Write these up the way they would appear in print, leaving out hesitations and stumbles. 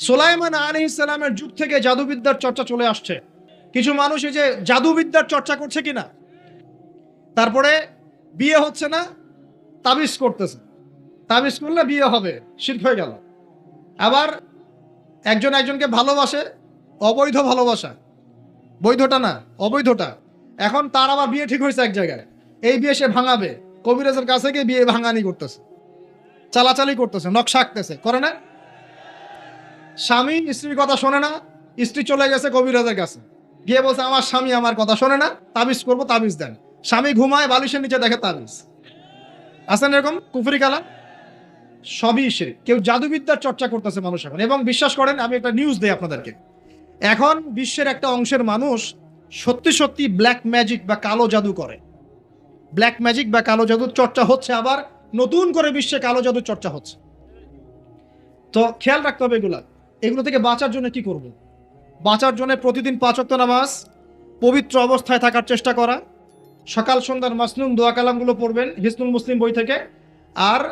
সুলাইমান আলাইহিস সালামের যুগ থেকে জাদুবিদ্যার চর্চা চলে আসছে। কিছু মানুষ এই যে জাদুবিদ্যার চর্চা করছে কিনা, তারপরে বিয়ে হচ্ছে না, তাবিজ করতেছে, তাবিজ করলে বিয়ে হবে, শিরক হয়ে গেল। আবার একজন একজনকে ভালোবাসে, অবৈধ ভালোবাসা, বৈধটা না, অবৈধটা। এখন তার আবার বিয়ে ঠিক হয়েছে এক জায়গায়, এই বিয়ে সে ভাঙাবে, কবিরাজের কাছে গিয়ে বিয়ে ভাঙানি করতেছে, চালাচালি করতেছে, নকশা আঁকতেছে, করে না? স্বামী স্ত্রীর কথা শোনে না, স্ত্রী চলে গেছে কবিরাজের কাছে, গিয়ে বলছে আমার স্বামী আমার কথা শোনে না, তাবিজ করবো, তাবিজ দেন। স্বামী ঘুমায়, বালিশের নিচে দেখে তাবিজ। আছেন এরকম কুফরি কালাম? সবই শিরক। কেউ জাদুবিদ্যার চর্চা করতেছে মানুষ এখন। এবং বিশ্বাস করেন, আমি একটা নিউজ দেই আপনাদেরকে, এখন বিশ্বের একটা অংশের মানুষ সত্যি সত্যি ব্ল্যাক ম্যাজিক বা কালো জাদু করে। ব্ল্যাক ম্যাজিক বা কালো জাদুর চর্চা হচ্ছে, আবার নতুন করে বিশ্বে কালো জাদুর চর্চা হচ্ছে। তো খেয়াল রাখতে হবে এগুলো থেকে বাঁচার জন্য কি করব? বাঁচার জন্য প্রতিদিন 5 ওয়াক্ত নামাজ, পবিত্র অবস্থায় থাকার চেষ্টা করা, সকাল সন্ধ্যার মাসনুন দোয়া কালামগুলো পড়বেন হিসনুল মুসলিম বই থেকে। আর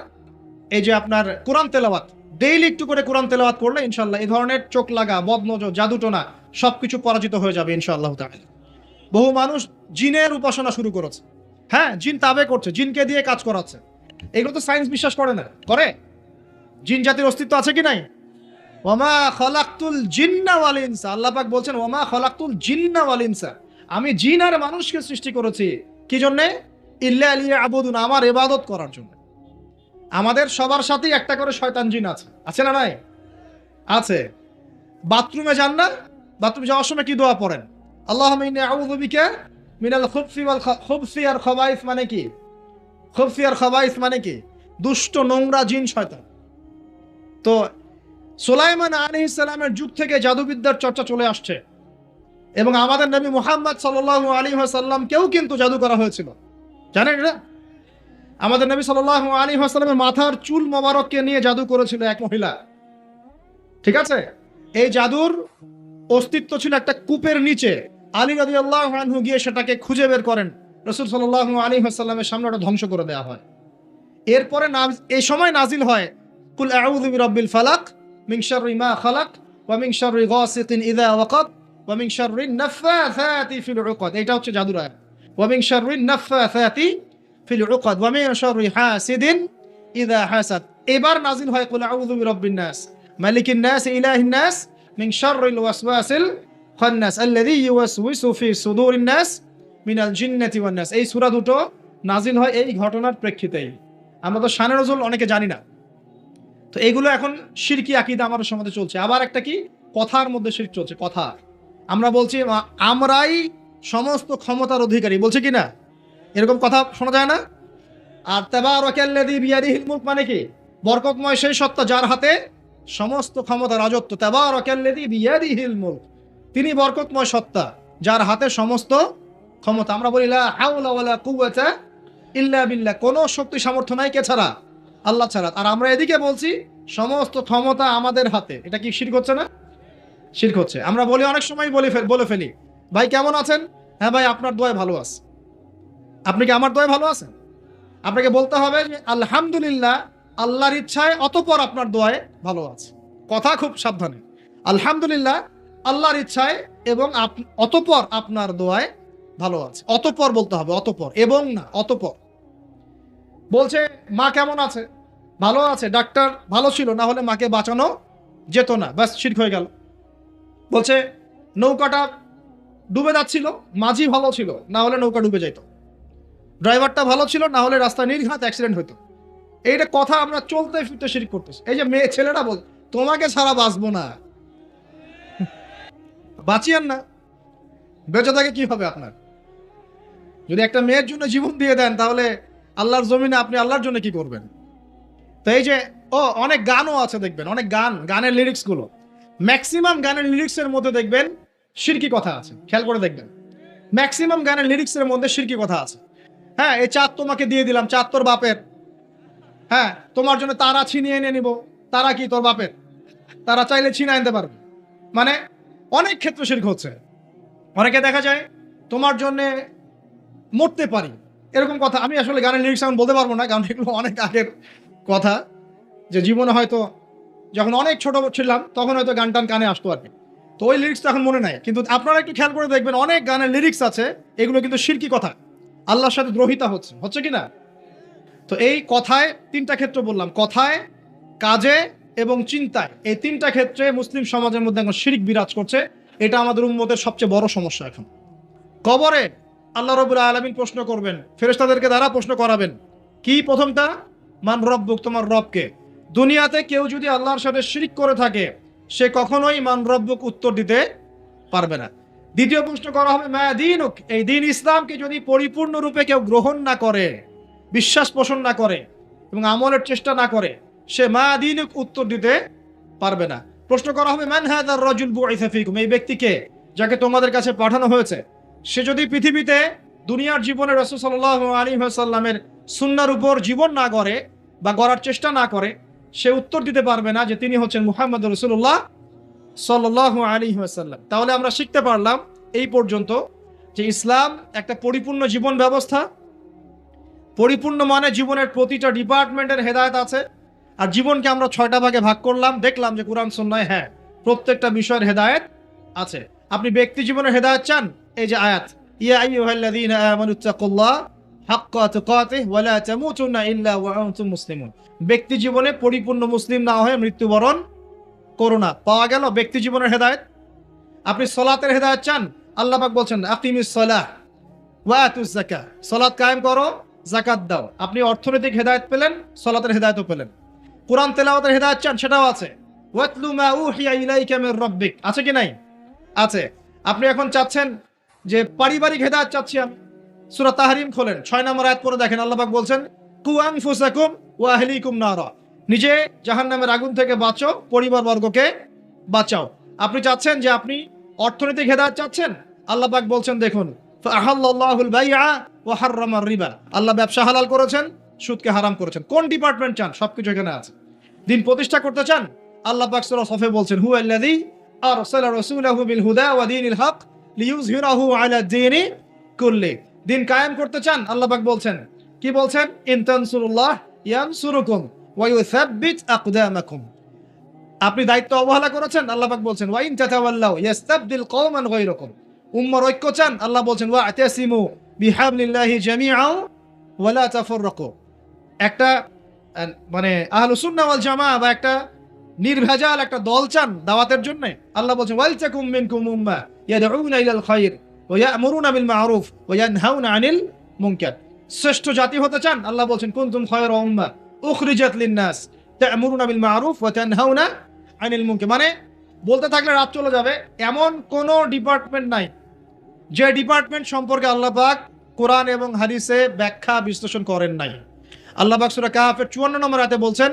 এই যে আপনার কোরআন তেলাওয়াত, ডেইলি একটু করে কোরআন তেলাওয়াত করলে ইনশাল্লাহ এই ধরনের চোখ লাগা, বদনজর, জাদুটোনা সবকিছু পরাজিত হয়ে যাবে ইনশাআল্লাহ তাআলা। বহু মানুষ জিনের উপাসনা শুরু করেছে। হ্যাঁ, জিন তাবে করছে, জিনকে দিয়ে কাজ করাচ্ছে। এগুলো তো সায়েন্স বিশ্বাস করে না, করে? জিন জাতির অস্তিত্ব আছে কি নাই? ওয়ামা খলাকতুল জিন্না ওয়াল ইনসা, আল্লাহ পাক বলছেন ওয়ামা খলাকতুল জিন্না ওয়াল ইনসা, আমি জিন আর মানুষকে সৃষ্টি করেছি কি জন্য? ইল্লা লিয়াবুদুন, আমার ইবাদত করার জন্য। আমাদের সবার সাথেই একটা করে শয়তান জিন আছে, আছে না নাই? আছে। বাথরুমে যান না, বাথরুমে যাওয়ার সময় কি দোয়া পড়েন? আল্লাহুম্মা ইন্নী আউযু বিকা মিনাল খুবসি ওয়াল খুবসি আর খবাইস, মানে কি? খুবসি আর খবাইস মানে কি? দুষ্ট, নোংরা জিন, শয়তান। তো সুলাইমান আলাইহিস সালামের যুগ থেকে জাদুবিদ্যার চর্চা চলে আসছে। এবং আমাদের নবী মুহাম্মদ সাল্লাল্লাহু আলাইহি ওয়াসাল্লামকেও কিন্তু জাদু করা হয়েছিল, জানেন এটা? আমাদের নবী সাল্লাল্লাহু আলাইহি ওয়াসাল্লামের মাথার চুল মোবারককে নিয়ে জাদু করেছিল এক মহিলা, ঠিক আছে? এই জাদুর অস্তিত্ব ছিল একটা কূপের নিচে। আলী রাদিয়াল্লাহু আনহু গিয়ে সেটাকে খুঁজে বের করেন, রাসূল সাল্লাল্লাহু আলাইহি ওয়াসাল্লামের সামনে ওটা ধ্বংস করে দেওয়া হয়। এরপরে এই সময় নাজিল হয় কুল আউযু বিরাব্বিল ফালাক মিন শাররি মা খালাক ওয়া মিন শাররি গাসিকিন ইযা ওয়াকাব ওয়া মিন শাররিন নাফাসাতি ফিল উকাদ। এটা হচ্ছে জাদুর আয়াত। ওয়া মিন শাররিন নাফাসাতি ফিল উকাদ ওয়া মিন শাররি হাসিদিন ইযা হাসাদ। এবার নাজিল হয় কুল আউযু বিরাব্বিন নাস মালিকিন নাস ইলাহিন নাস মিন শাররিল ওয়াসওয়াসিল খান্নাস আল্লাযী ইউওয়াসওয়িসু ফি সুদুরিন নাস মিনাল জিন্নাতি ওয়ান নাস। এই সূরা দুটো নাজিল হয় এই ঘটনার প্রেক্ষিতেই। আমরা তো শানে নজুল অনেকে জানি না। তো এগুলো এখন শিরকি আকীদা আমাদের সমাজে চলছে। আবার একটা কি, কথার মধ্যে শিরক চলছে। কথা আমরা বলছি আমরাই সমস্ত ক্ষমতার অধিকারী, বলছে কি না? এরকম কথা শোনা যায় না? আর তাবারাকাল্লাযী বিয়াদিহিল মুলক মানে কি? বরকতময় সেই সত্তা যার হাতে সমস্ত ক্ষমতা, রাজত্ব। তাবারাকাল্লাযী বিয়াদিহিল মুলক, তিনি বরকতময় সত্তা যার হাতে সমস্ত ক্ষমতা। আমরা বলি লা হাওলা ওয়ালা কুওয়াতা ইল্লা বিল্লাহ, কোনো শক্তি সামর্থ্য নাই কে ছাড়া? আল্লাহ ছাড়া। আর আমরা এদিকে বলছি সমস্ত ক্ষমতা আমাদের হাতে। এটা কি শিরক হচ্ছে না? শিরক হচ্ছে। আমরা বলি, অনেক সময় বলে ফেলি, ভাই কেমন আছেন? হ্যাঁ ভাই, আপনার দোয়ায় ভালো আছে। আপনি কি আমার দোয়ায় ভালো আছেন? আপনাকে বলতে হবে যে আলহামদুলিল্লাহ, আল্লাহর ইচ্ছায়, অতঃপর আপনার দোয়ায় ভালো আছে। কথা খুব সাবধানে। আলহামদুলিল্লাহ, আল্লাহর ইচ্ছায়, এবং অতঃপর আপনার দোয়ায় ভালো আছে। অতঃপর বলতে হবে, অতঃপর, এবং না, অতঃপর। বলছে মা কেমন আছে? ভালো আছে, ডাক্তার ভালো ছিল, না হলে মাকে বাঁচানো যেত না, ব্যাস শিরক হয়ে গেল। বলছে নৌকাটা ডুবে যাচ্ছিল, মাঝি ভালো ছিল, না হলে নৌকা ডুবে যেত। ড্রাইভারটা ভালো ছিল, না হলে রাস্তায় নির্ঘাত অ্যাক্সিডেন্ট হতো। এইটা কথা আমরা চলতে ফিরতে শিরক করতেছি। এই যে ছেলেটা বল তোমাকে ছাড়া বাঁচবো না, বাঁচিয়েন না, বেঁচে থাকে কি হবে আপনার? যদি একটা মেয়ের জন্য জীবন দিয়ে দেন, তাহলে আল্লাহর জমিনে আপনি আল্লাহর জন্য কি করবেন? তো এই যে অনেক গানও আছে, দেখবেন অনেক গানের লিরিক্স গুলো, ম্যাক্সিমাম গানের লিরিক্সের মধ্যে দেখবেন শিরকি কথা আছে। খেয়াল করে দেখবেন, ম্যাক্সিমাম গানের লিরিক্সের মধ্যে শিরকি কথা আছে। হ্যাঁ, এই চাঁদ তোমাকে দিয়ে দিলাম, চাঁদ তোর বাপের। হ্যাঁ, তোমার জন্য তারা ছিনিয়ে এনে নিব, তারা কি তোর বাপের? তারা চাইলে ছিনিয়ে আনতে পারবে। মানে অনেক ক্ষেত্রে শিরক হচ্ছে। অনেকে দেখা যায় তোমার জন্য মরতে পারি, এরকম কথা। আমি আসলে গানের লিরিক্স এখন বলতে পারবো না, কারণ এগুলো অনেক আগের কথা, যে জীবনে হয়তো যখন অনেক ছোট ছিলাম তখন হয়তো গান টান কানে আসতো আর কি। তো ওই লিরিক্স তো এখন মনে নাই, কিন্তু আপনারা একটু খেয়াল করে দেখবেন অনেক গানের লিরিক্স আছে এগুলো কিন্তু শিরকি কথা, আল্লাহর সাথে দ্রোহিতা হচ্ছে কি না? তো এই কথায় তিনটা ক্ষেত্র বললাম, কথায়, কাজে এবং চিন্তায়, এই তিনটা ক্ষেত্রে মুসলিম সমাজের মধ্যে এখন শিরক বিরাজ করছে। এটা আমাদের উম্মতের সবচেয়ে বড় সমস্যা। এখন কবরে আল্লাহ রাব্বুল আলামিন প্রশ্ন করবেন, ফেরেশতাদেরকে দ্বারা প্রশ্ন করাবেন। কি প্রথমটা? মান রব্বুক, তোমার রবকে। দুনিয়াতে কেউ যদি আল্লাহর সাথে শিরক করে থাকে সে কখনোই মান রব্বুক উত্তর দিতে পারবে না। দ্বিতীয় প্রশ্ন করা হবে মা দীনুক, এই দিন ইসলামকে যদি পরিপূর্ণরূপে কেউ গ্রহণ না করে, বিশ্বাস পোষণ না করে এবং আমলের চেষ্টা না করে, সে মা দীনুক উত্তর দিতে পারবে না। প্রশ্ন করা হবে মান হাযার রাজুল বুইসা ফীকুম, এই ব্যক্তিকে যাকে তোমাদের কাছে পাঠানো হয়েছে, সে যদি পৃথিবীতে দুনিয়ার জীবনে রাসূল সাল্লাল্লাহু আলাইহি ওয়াসাল্লামের সুন্নাহর উপর জীবন না গড়ে বা গড়ার চেষ্টা না করে, সে উত্তর দিতে পারবে না যে তিনি হচ্ছেন মুহাম্মদুর রাসূলুল্লাহ সাল্লাল্লাহু আলাইহি ওয়াসাল্লাম। তাহলে আমরা শিখতে পারলাম এই পর্যন্ত যে ইসলাম একটা পরিপূর্ণ জীবন ব্যবস্থা। পরিপূর্ণ মানে জীবনের প্রতিটা ডিপার্টমেন্টের হেদায়েত আছে। আর জীবনকে আমরা 6টা ভাগে ভাগ করলাম, দেখলাম যে কুরআন সুন্নাহয় হ্যাঁ প্রত্যেকটা বিষয়ের হেদায়েত আছে। আপনি ব্যক্তি জীবনের হেদায়েত চান, এই যে আয়াত, ইয়া আইয়ুহাল্লাযীনা আমানুত্তাকুল্লাহ হাক্কা তুকাতিহি ওয়া লা তামুতুন্না ইল্লা ওয়া আনতুম মুসলিমুন। ব্যক্তি জীবনে পরিপূর্ণ মুসলিম না হয়ে মৃত্যুবরণ করো না। পাওয়া গেল ব্যক্তি জীবনের হেদায়েত। আপনি সালাতের হেদায়েত চান, আল্লাহ পাক বলছেন আকিমিস সালাহ ওয়া আতুজ যাকাহ, সালাত কায়েম করো, যাকাত দাও। আপনি অর্থনৈতিক হেদায়েত পেলেন, সালাতের হেদায়েতও পেলেন। কোরআন তেলাওয়াতের হেদায়েত চান, সেটাও আছে। ওয়াতলু মা উহিয়া ইলাইকা মির রাব্বিক, আছে কি নাই? আছে। আপনি এখন চাচ্ছেন যে পারিবারিক হেদায়েত চাচ্ছি আমি, সূরা তাহরিম খোলেন, 6 নম্বর আয়াত পড়ে দেখেন, আল্লাহ পাক বলছেন কু আনফুসাকুম ওয়া আহলিকুম নারা, নিজে জাহান্নামের আগুন থেকে বাঁচো, পরিবারবর্গকে বাঁচাও। আপনি চাচ্ছেন যে আপনি অর্থনৈতিক হেদায়েত চাচ্ছেন, আল্লাহ পাক বলছেন দেখুন ফাআহাল্লাহুল বাইআ ওয়া হাররামার রিবা, আল্লাহ ব্যবসা হালাল করেছেন, সুদকে হারাম করেছেন। কোন ডিপার্টমেন্ট চান? সবকিছু এখানে আছে। দিন প্রতিষ্ঠা করতে চান, আল্লাহ পাক সূরা সফে বলছেন হুয়াল্লাযী আরসালা রাসূলাহু বিল হুদা ওয়া দীনিল হক লিইয়ুযহিরাহু আলা দীনি কুল্লি। দিন কায়েম করতে চান, আল্লাহ পাক বলছেন, কি বলছেন? ইন তানসুরুল্লাহ ইয়ানসুরুকুম ওয়া ইউসাব্বিত আকদামাকুম। আপনি দায়িত্ব অবহেলা করেছেন, আল্লাহ পাক বলছেন ওয়া ইন তাতাওয়াল্লাউ ইয়াস্তাবদিল কওমান গায়রাকুম। উম্মার ঐক্য চান, আল্লাহ বলছেন ওয়া আতাসিমু বিহাবলিল্লাহি জামিআন ওয়া লা তাফাররাকু। একটা মানে আহলুস সুন্নাহ ওয়াল জামাআহ বা একটা নির্ভেজাল একটা দল চান দাওয়াতের জন্য, আল্লাহ বলছেন ওয়াল তাকুম মিনকুম উম্মাহ ইয়াদউনা ইলাল খায়র ওয়া ইয়া'মুরুনা বিল মা'রুফ ওয়া ইয়ানহাউনা আনিল মুনকার। শ্রেষ্ঠ জাতি হতে চান, আল্লাহ বলছেন কুনতুম খায়রা উম্মাহ উখরিজাত লিন-নাস তা'মুরুনা বিল মা'রুফ ওয়া তানহাউনা আনিল মুনকার। মানে বলতে থাকলে রাত চলে যাবে, এমন কোন ডিপার্টমেন্ট নাই যে ডিপার্টমেন্ট সম্পর্কে আল্লাহ পাক কোরআন এবং হাদিসে ব্যাখ্যা বিশ্লেষণ করেন নাই। আল্লাহ পাক সূরা কাহফের 54 নম্বর আয়াতে বলছেন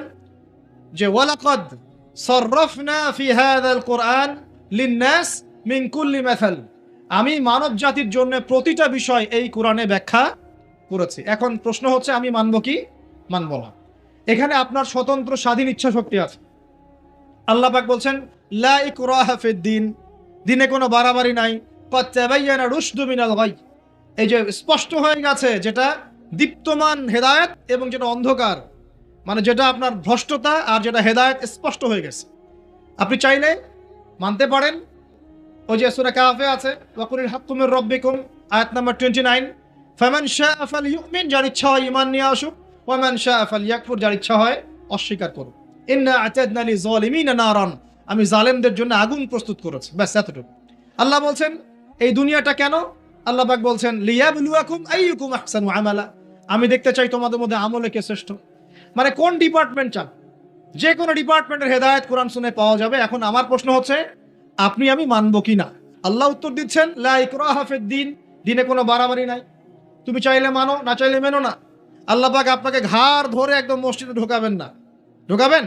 যে ওয়ালাকাদ সাররাফনা ফি হাযাল কুরআন লিন-নাস মিন কুল্লি মাসাল, আমি মানব জাতির জন্য প্রতিটা বিষয় এই কোরআনে ব্যাখ্যা করেছি। এখন প্রশ্ন হচ্ছে আমি মানব কি মানব না? এখানে আপনার স্বতন্ত্র স্বাধীন ইচ্ছা শক্তি আছে। আল্লাহ পাক বলছেন লা ইকরাহা ফিদ-দীন, দিনে কোনো বাড়াবাড়ি নাই। ক্বাদ তাবায়্যানা রুশদু মিনাল গাই, এই যে স্পষ্ট হয়ে গেছে যেটা দীপ্তমান হেদায়েত এবং যেটা অন্ধকার, মানে যেটা আপনার ভ্রষ্টতা আর যেটা হেদায়েত স্পষ্ট হয়ে গেছে। আপনি চাইলে মানতে পারেন। ওই যে সূরা কাহফে আছে ওয়াকুলিল হাক্কু মির রাব্বিকুম, আয়াত নাম্বার 29, ফামান শাআ ফালইউমিন, যার ইচ্ছা হয় ঈমান নিয়ে আসুক, ওয়া মান শাআ ফালইয়াকফুর, যার ইচ্ছা হয় অস্বীকার করুক। ইন্না আ'তাদনা লিযালিমিনা নারান, আমি জালেমদের জন্য আগুন প্রস্তুত করেছি। ব্যাস এতটুকু। আল্লাহ বলছেন এই দুনিয়াটা কেন? আল্লাহ পাক বলছেন লিয়াবলুয়াকুম আইয়ুকুম আহসানু আমালা, আমি দেখতে চাই তোমাদের মধ্যে আমলে কে শ্রেষ্ঠ। মানে কোন ডিপার্টমেন্ট চান? যে কোনো ডিপার্টমেন্টের হেদায়েত কোরআন শুনে পাওয়া যাবে। এখন আমার প্রশ্ন হচ্ছে আপনি আমি মানবো কি না? আল্লাহ উত্তর দিচ্ছেন লা ইকরাহা ফিদ-দীন, দিনে কোনো বাড়াবাড়ি নাই, তুমি চাইলে মানো, না চাইলে মেনো না। আল্লাহ পাক আপনাকে ঘাড় ধরে একদম মসজিদে ঢোকাবেন না। ঢোকাবেন?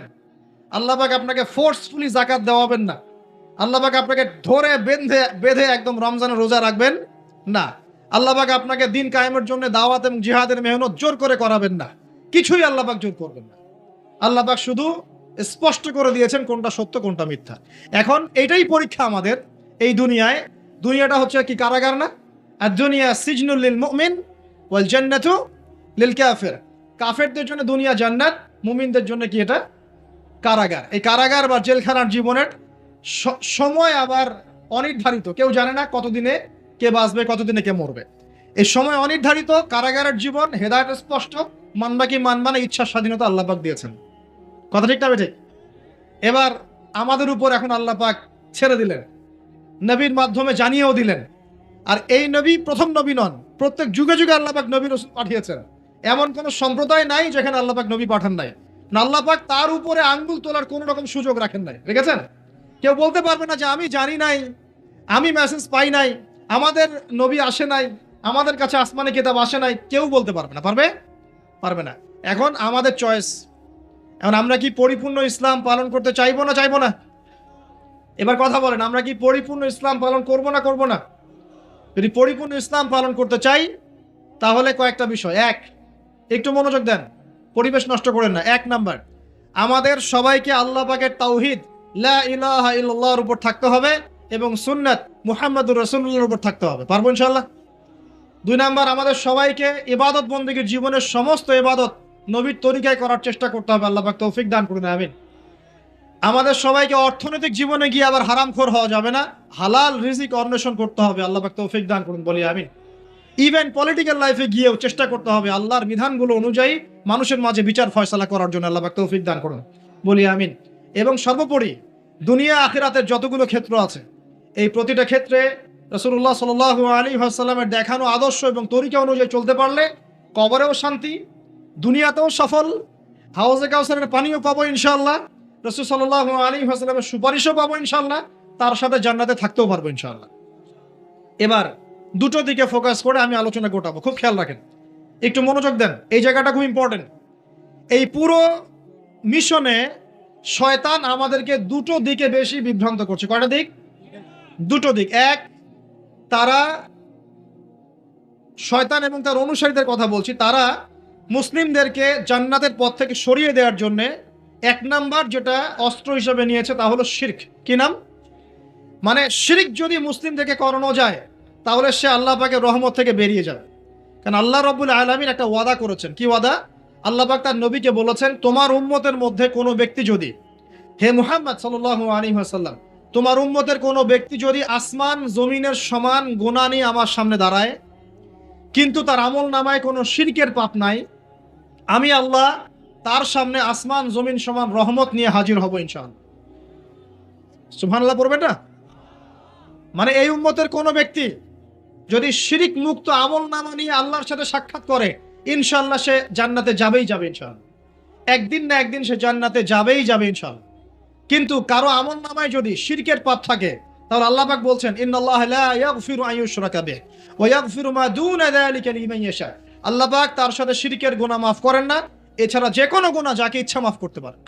আল্লাহ পাক আপনাকে ফোর্সফুলি যাকাত দেওয়াবেন না। আল্লাহ পাক আপনাকে ধরে বেঁধে একদম রমজানের রোজা রাখবেন না। আল্লাহ পাক আপনাকে দিন কায়েমের জন্য দাওয়াত এবং জিহাদের মেহনত জোর করে করাবেন না। কিছুই আল্লাহ পাক জোর করবেন না। আল্লাহ পাক শুধু স্পষ্ট করে দিয়েছেন কোনটা সত্য কোনটা মিথ্যা। এখন এটাই পরীক্ষা আমাদের এই দুনিয়ায়। দুনিয়াটা হচ্ছে কি কারাগার না? আর দুনিয়া সিজনুল লিল মুমিন ওয়াল জান্নাতু লিল কাফির। কাফেরদের জন্য দুনিয়া জান্নাত, মুমিনদের জন্য কি এটা কারাগার। এই কারাগার বা জেলখানার জীবনের সময় আবার অনির্ধারিত, কেউ জানে না কতদিনে কে বাঁচবে, কতদিনে কে মরবে। এই সময় অনির্ধারিত কারাগারের জীবন, হেদায়েত স্পষ্ট, মানবা কি মানবা না, ইচ্ছার স্বাধীনতা আল্লাহ পাক দিয়েছেন। কথা ঠিক না ঠিক? এবার আমাদের উপর এখন আল্লাহ পাক ছেড়ে দিলেন, নবীর মাধ্যমে জানিয়েও দিলেন। আর এই নবী প্রথম নবী নন, প্রত্যেক যুগে যুগে আল্লাহ পাক নবী রাসূল পাঠিয়েছেন। এমন কোন সম্প্রদায় নাই যেখানে আল্লাহ পাক নবী পাঠান নাই। না, আল্লাহ পাক তার উপরে আঙ্গুল তোলার কোন রকম সুযোগ রাখেন নাই, রেখেছেন। কেউ বলতে পারবে না যে আমি জানি নাই, আমি মেসেজ পাই নাই, আমাদের নবী আসে নাই, আমাদের কাছে আসমানি কিতাব আসে নাই। কেউ বলতে পারবে না। পারবে? পারবে না। এখন আমাদের চয়েস। এখন আমরা কি পরিপূর্ণ ইসলাম পালন করতে চাইবো না চাইবো না? এবার কথা বলেন, আমরা কি পরিপূর্ণ ইসলাম পালন করব না করব না? যদি পরিপূর্ণ ইসলাম পালন করতে চাই তাহলে কয়েকটা বিষয়। এক, একটু মনোযোগ দেন, পরিবেশ নষ্ট করেন না। এক নাম্বার, আমাদের সবাইকে আল্লাহ পাকের তাওহীদ লা ইলাহা ইল্লাল্লাহর উপর থাকতে হবে এবং সুন্নাত মুহাম্মাদুর রাসূলুল্লাহর উপর থাকতে হবে। পারবো ইনশাআল্লাহ? দুই নাম্বার, আমাদের সবাইকে ইবাদত বন্দেগীর জীবনের সমস্ত ইবাদত নবীর তরিকায় করার চেষ্টা করতে হবে। আল্লাহ পাক তৌফিক দান করুন, আমিন। আমাদের সবাইকে অর্থনৈতিক জীবনে গিয়ে আবার হারামখোর হওয়া যাবে না, হালাল রিজিক অন্বেষণ করতে হবে। আল্লাহ পাক তৌফিক দান করুন, বলি আমিন। ইভেন পলিটিক্যাল লাইফে গিয়েও চেষ্টা করতে হবে আল্লাহর বিধানগুলো অনুযায়ী মানুষের মাঝে বিচার ফয়সালা করার জন্য। আল্লাহ পাক তৌফিক দান করুন, বলি আমিন। এবং সর্বোপরি দুনিয়া আখিরাতের যতগুলো ক্ষেত্র আছে, এই প্রতিটা ক্ষেত্রে রাসূলুল্লাহ সাল্লাল্লাহু আলাইহি ওয়াসাল্লামের দেখানো আদর্শ এবং তরিকা অনুযায়ী চলতে পারলে কবরেও শান্তি, দুনিয়াতেও সফল, হাউজে কাউসারের পানিও পাবো ইনশাআল্লাহ, রাসূল সাল্লাল্লাহু আলাইহি ওয়াসাল্লামের সুপারিশও পাবো ইনশাআল্লাহ, তার সাথে জান্নাতে থাকতেও পারবো ইনশাআল্লাহ। এবার দুটো দিকে ফোকাস করে আমি আলোচনা গোটাবো, খুব খেয়াল রাখেন, একটু মনোযোগ দেন, এই জায়গাটা খুব ইম্পর্টেন্ট। এই পুরো মিশনে শয়তান আমাদেরকে দুটো দিকে বেশি বিভ্রান্ত করছে। কয়টা দিক? দুটো দিক। এক, তারা, শয়তান এবং তার অনুসারীদের কথা বলছি, তারা মুসলিমদেরকে জান্নাতের পথ থেকে সরিয়ে দেওয়ার জন্য এক নাম্বার যেটা অস্ত্র হিসেবে নিয়েছে তা হলো শিরক। কি নাম? মানে শিরক যদি মুসলিম থেকে করানো যায় তাহলে সে আল্লাহ পাকের রহমত থেকে বেরিয়ে যাবে। কারণ আল্লাহ রাব্বুল আলামিন একটা ওয়াদা করেছেন। কি ওয়াদা? আল্লাহ পাক তার নবীকে বলেছেন, তোমার উম্মতের মধ্যে কোনো ব্যক্তি যদি, হে মুহাম্মদ সাল্লাল্লাহু আলাইহি ওয়াসাল্লাম, তোমার উম্মতের কোনো ব্যক্তি যদি আসমান জমিনের সমান গুনাহ নিয়ে আমার সামনে দাঁড়ায় কিন্তু তার আমল নামায় কোনো শিরকের পাপ নাই, আমি আল্লাহ তার সামনে আসমান জমিন সমান রহমত নিয়ে হাজির হব ইনশাআল্লাহ। সুবহানাল্লাহ পড়বেন না? মানে এই উম্মতের কোনো ব্যক্তি যদি শিরিক মুক্ত আমল নামা নিয়ে আল্লাহর সাথে সাক্ষাৎ করে, ইনশাআল্লাহ সে জান্নাতে যাবেই যাবে ইনশাআল্লাহ। একদিন না একদিন সে জান্নাতে যাবেই যাবে ইনশাআল্লাহ। কিন্তু কারো আমল নামায় যদি শিরকের পাপ থাকে তাহলে আল্লাহ পাক বলছেন, ইন্নাল্লাহা লা ইয়াগফিরু আন ইউশরাকা বিহি ওয়া ইয়াগফিরু মা দুনা যালিকা লিমান ইয়াশা। আল্লাহ পাক তার সাথে শিরকের গুনাহ মাফ করেন না, এছাড়া যে কোনো গুনাহ যাকে ইচ্ছা মাফ করতে পারে।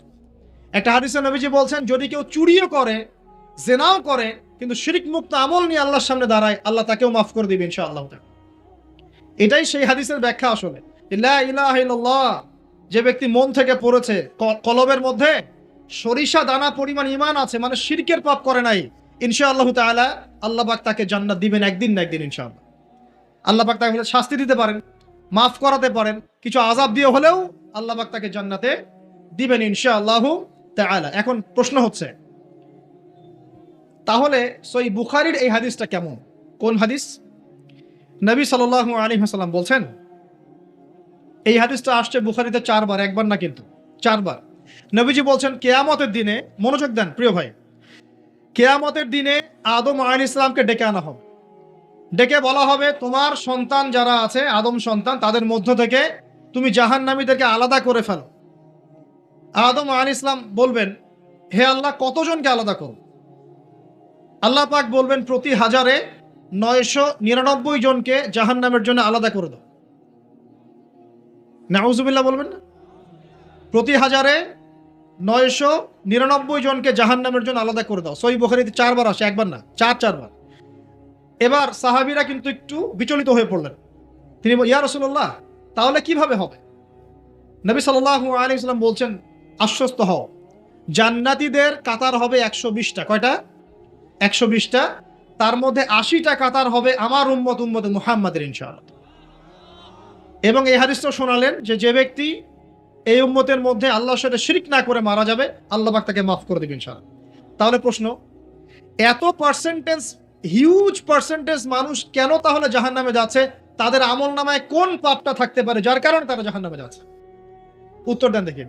একটা হাদিসে নবীজি বলছেন, যদি কেউ চুরিও করে, জিনাও করে, কিন্তু শিরক মুক্ত আমল নিয়ে আল্লাহর সামনে দাঁড়ায়, আল্লাহ তাকেও মাফ করে দিবেন ইনশাআল্লাহ। এটাই সেই হাদিসের ব্যাখ্যা। আসলে লা ইলাহা ইল্লাল্লাহ যে ব্যক্তি মন থেকে পড়েছে, কলবের মধ্যে সরিষা দানা পরিমাণ ঈমান আছে, মানে শিরকের পাপ করে নাই, ইনশাআল্লাহ তাআলা আল্লাহ পাক তাকে জান্নাত দিবেন একদিন না একদিন ইনশাআল্লাহ। আল্লাহ পাক তাকে শাস্তি দিতে পারেন, মাফ করাতে পারেন, কিছু আযাব দিয়ে হলেও আল্লাহ পাক তাকে জান্নাতে দিবেন ইনশাআল্লাহ তাআলা। এখন প্রশ্ন হচ্ছে, তাহলে সহিহ বুখারীর এই হাদিসটা কেমন? কোন হাদিস? নবী সাল্লাল্লাহু আলাইহি ওয়াসাল্লাম বলছেন, এই হাদিসটা আসছে বুখারীতে 4 বার, একবার না কিন্তু 4 বার। নবীজি বলছেন, কিয়ামতের দিনে, মনোযোগ দেন প্রিয় ভাই, কিয়ামতের দিনে আদম আলাইহিস সালামকে ডেকে আনা হবে। ডেকে বলা হবে, তোমার সন্তান যারা আছে, আদম সন্তান, তাদের মধ্য থেকে তুমি জাহান্নামীদেরকে আলাদা করে ফেলো। আদম আলাইহিস সালাম বলবেন, হে আল্লাহ, কতজনকে আলাদা করব? আল্লাহ পাক বলবেন, প্রতি 1000-এ 999 জনকে জাহান্নামের জন্য আলাদা করে দাও। নাউজুবিল্লাহ বলবেন না? প্রতি 1000-এ 999 জনকে জাহান্নামের জন্য আলাদা করে দাও। সহিহ বুখারীতে 4 বার আসে, একবার না, 4 বার। এবার সাহাবীরা কিন্তু একটু বিচলিত হয়ে পড়লেন। তিনি বলেন, ইয়া রাসূলুল্লাহ, তাহলে কিভাবে হবে? নবী সাল্লাল্লাহু আলাইহি ওয়াসাল্লাম বলছেন, আশ্বস্ত হও, জান্নাতীদের কাতার হবে 120টা। কয়টা? 120টা। তার মধ্যে 80টা কাতার হবে আমার উম্মতে মুহাম্মাদের ইনশাআল্লাহ। এবং এই হাদিসটা শোনালেন যে ব্যক্তি এই উম্মতের মধ্যে আল্লাহর সাথে শিরক না করে মারা যাবে, আল্লাহ পাক তাকে মাফ করে দিবেন ইনশাআল্লাহ। তাহলে প্রশ্ন, এত পার্সেন্টেজ, হিউজ পার্সেন্টেজ মানুষ কেন তাহলে জাহান্নামে যাচ্ছে? তাদের আমল নামায় কোন পাপটা থাকতে পারে যার কারণে তারা জাহান্নামে যাচ্ছে? উত্তর দেন দেখি।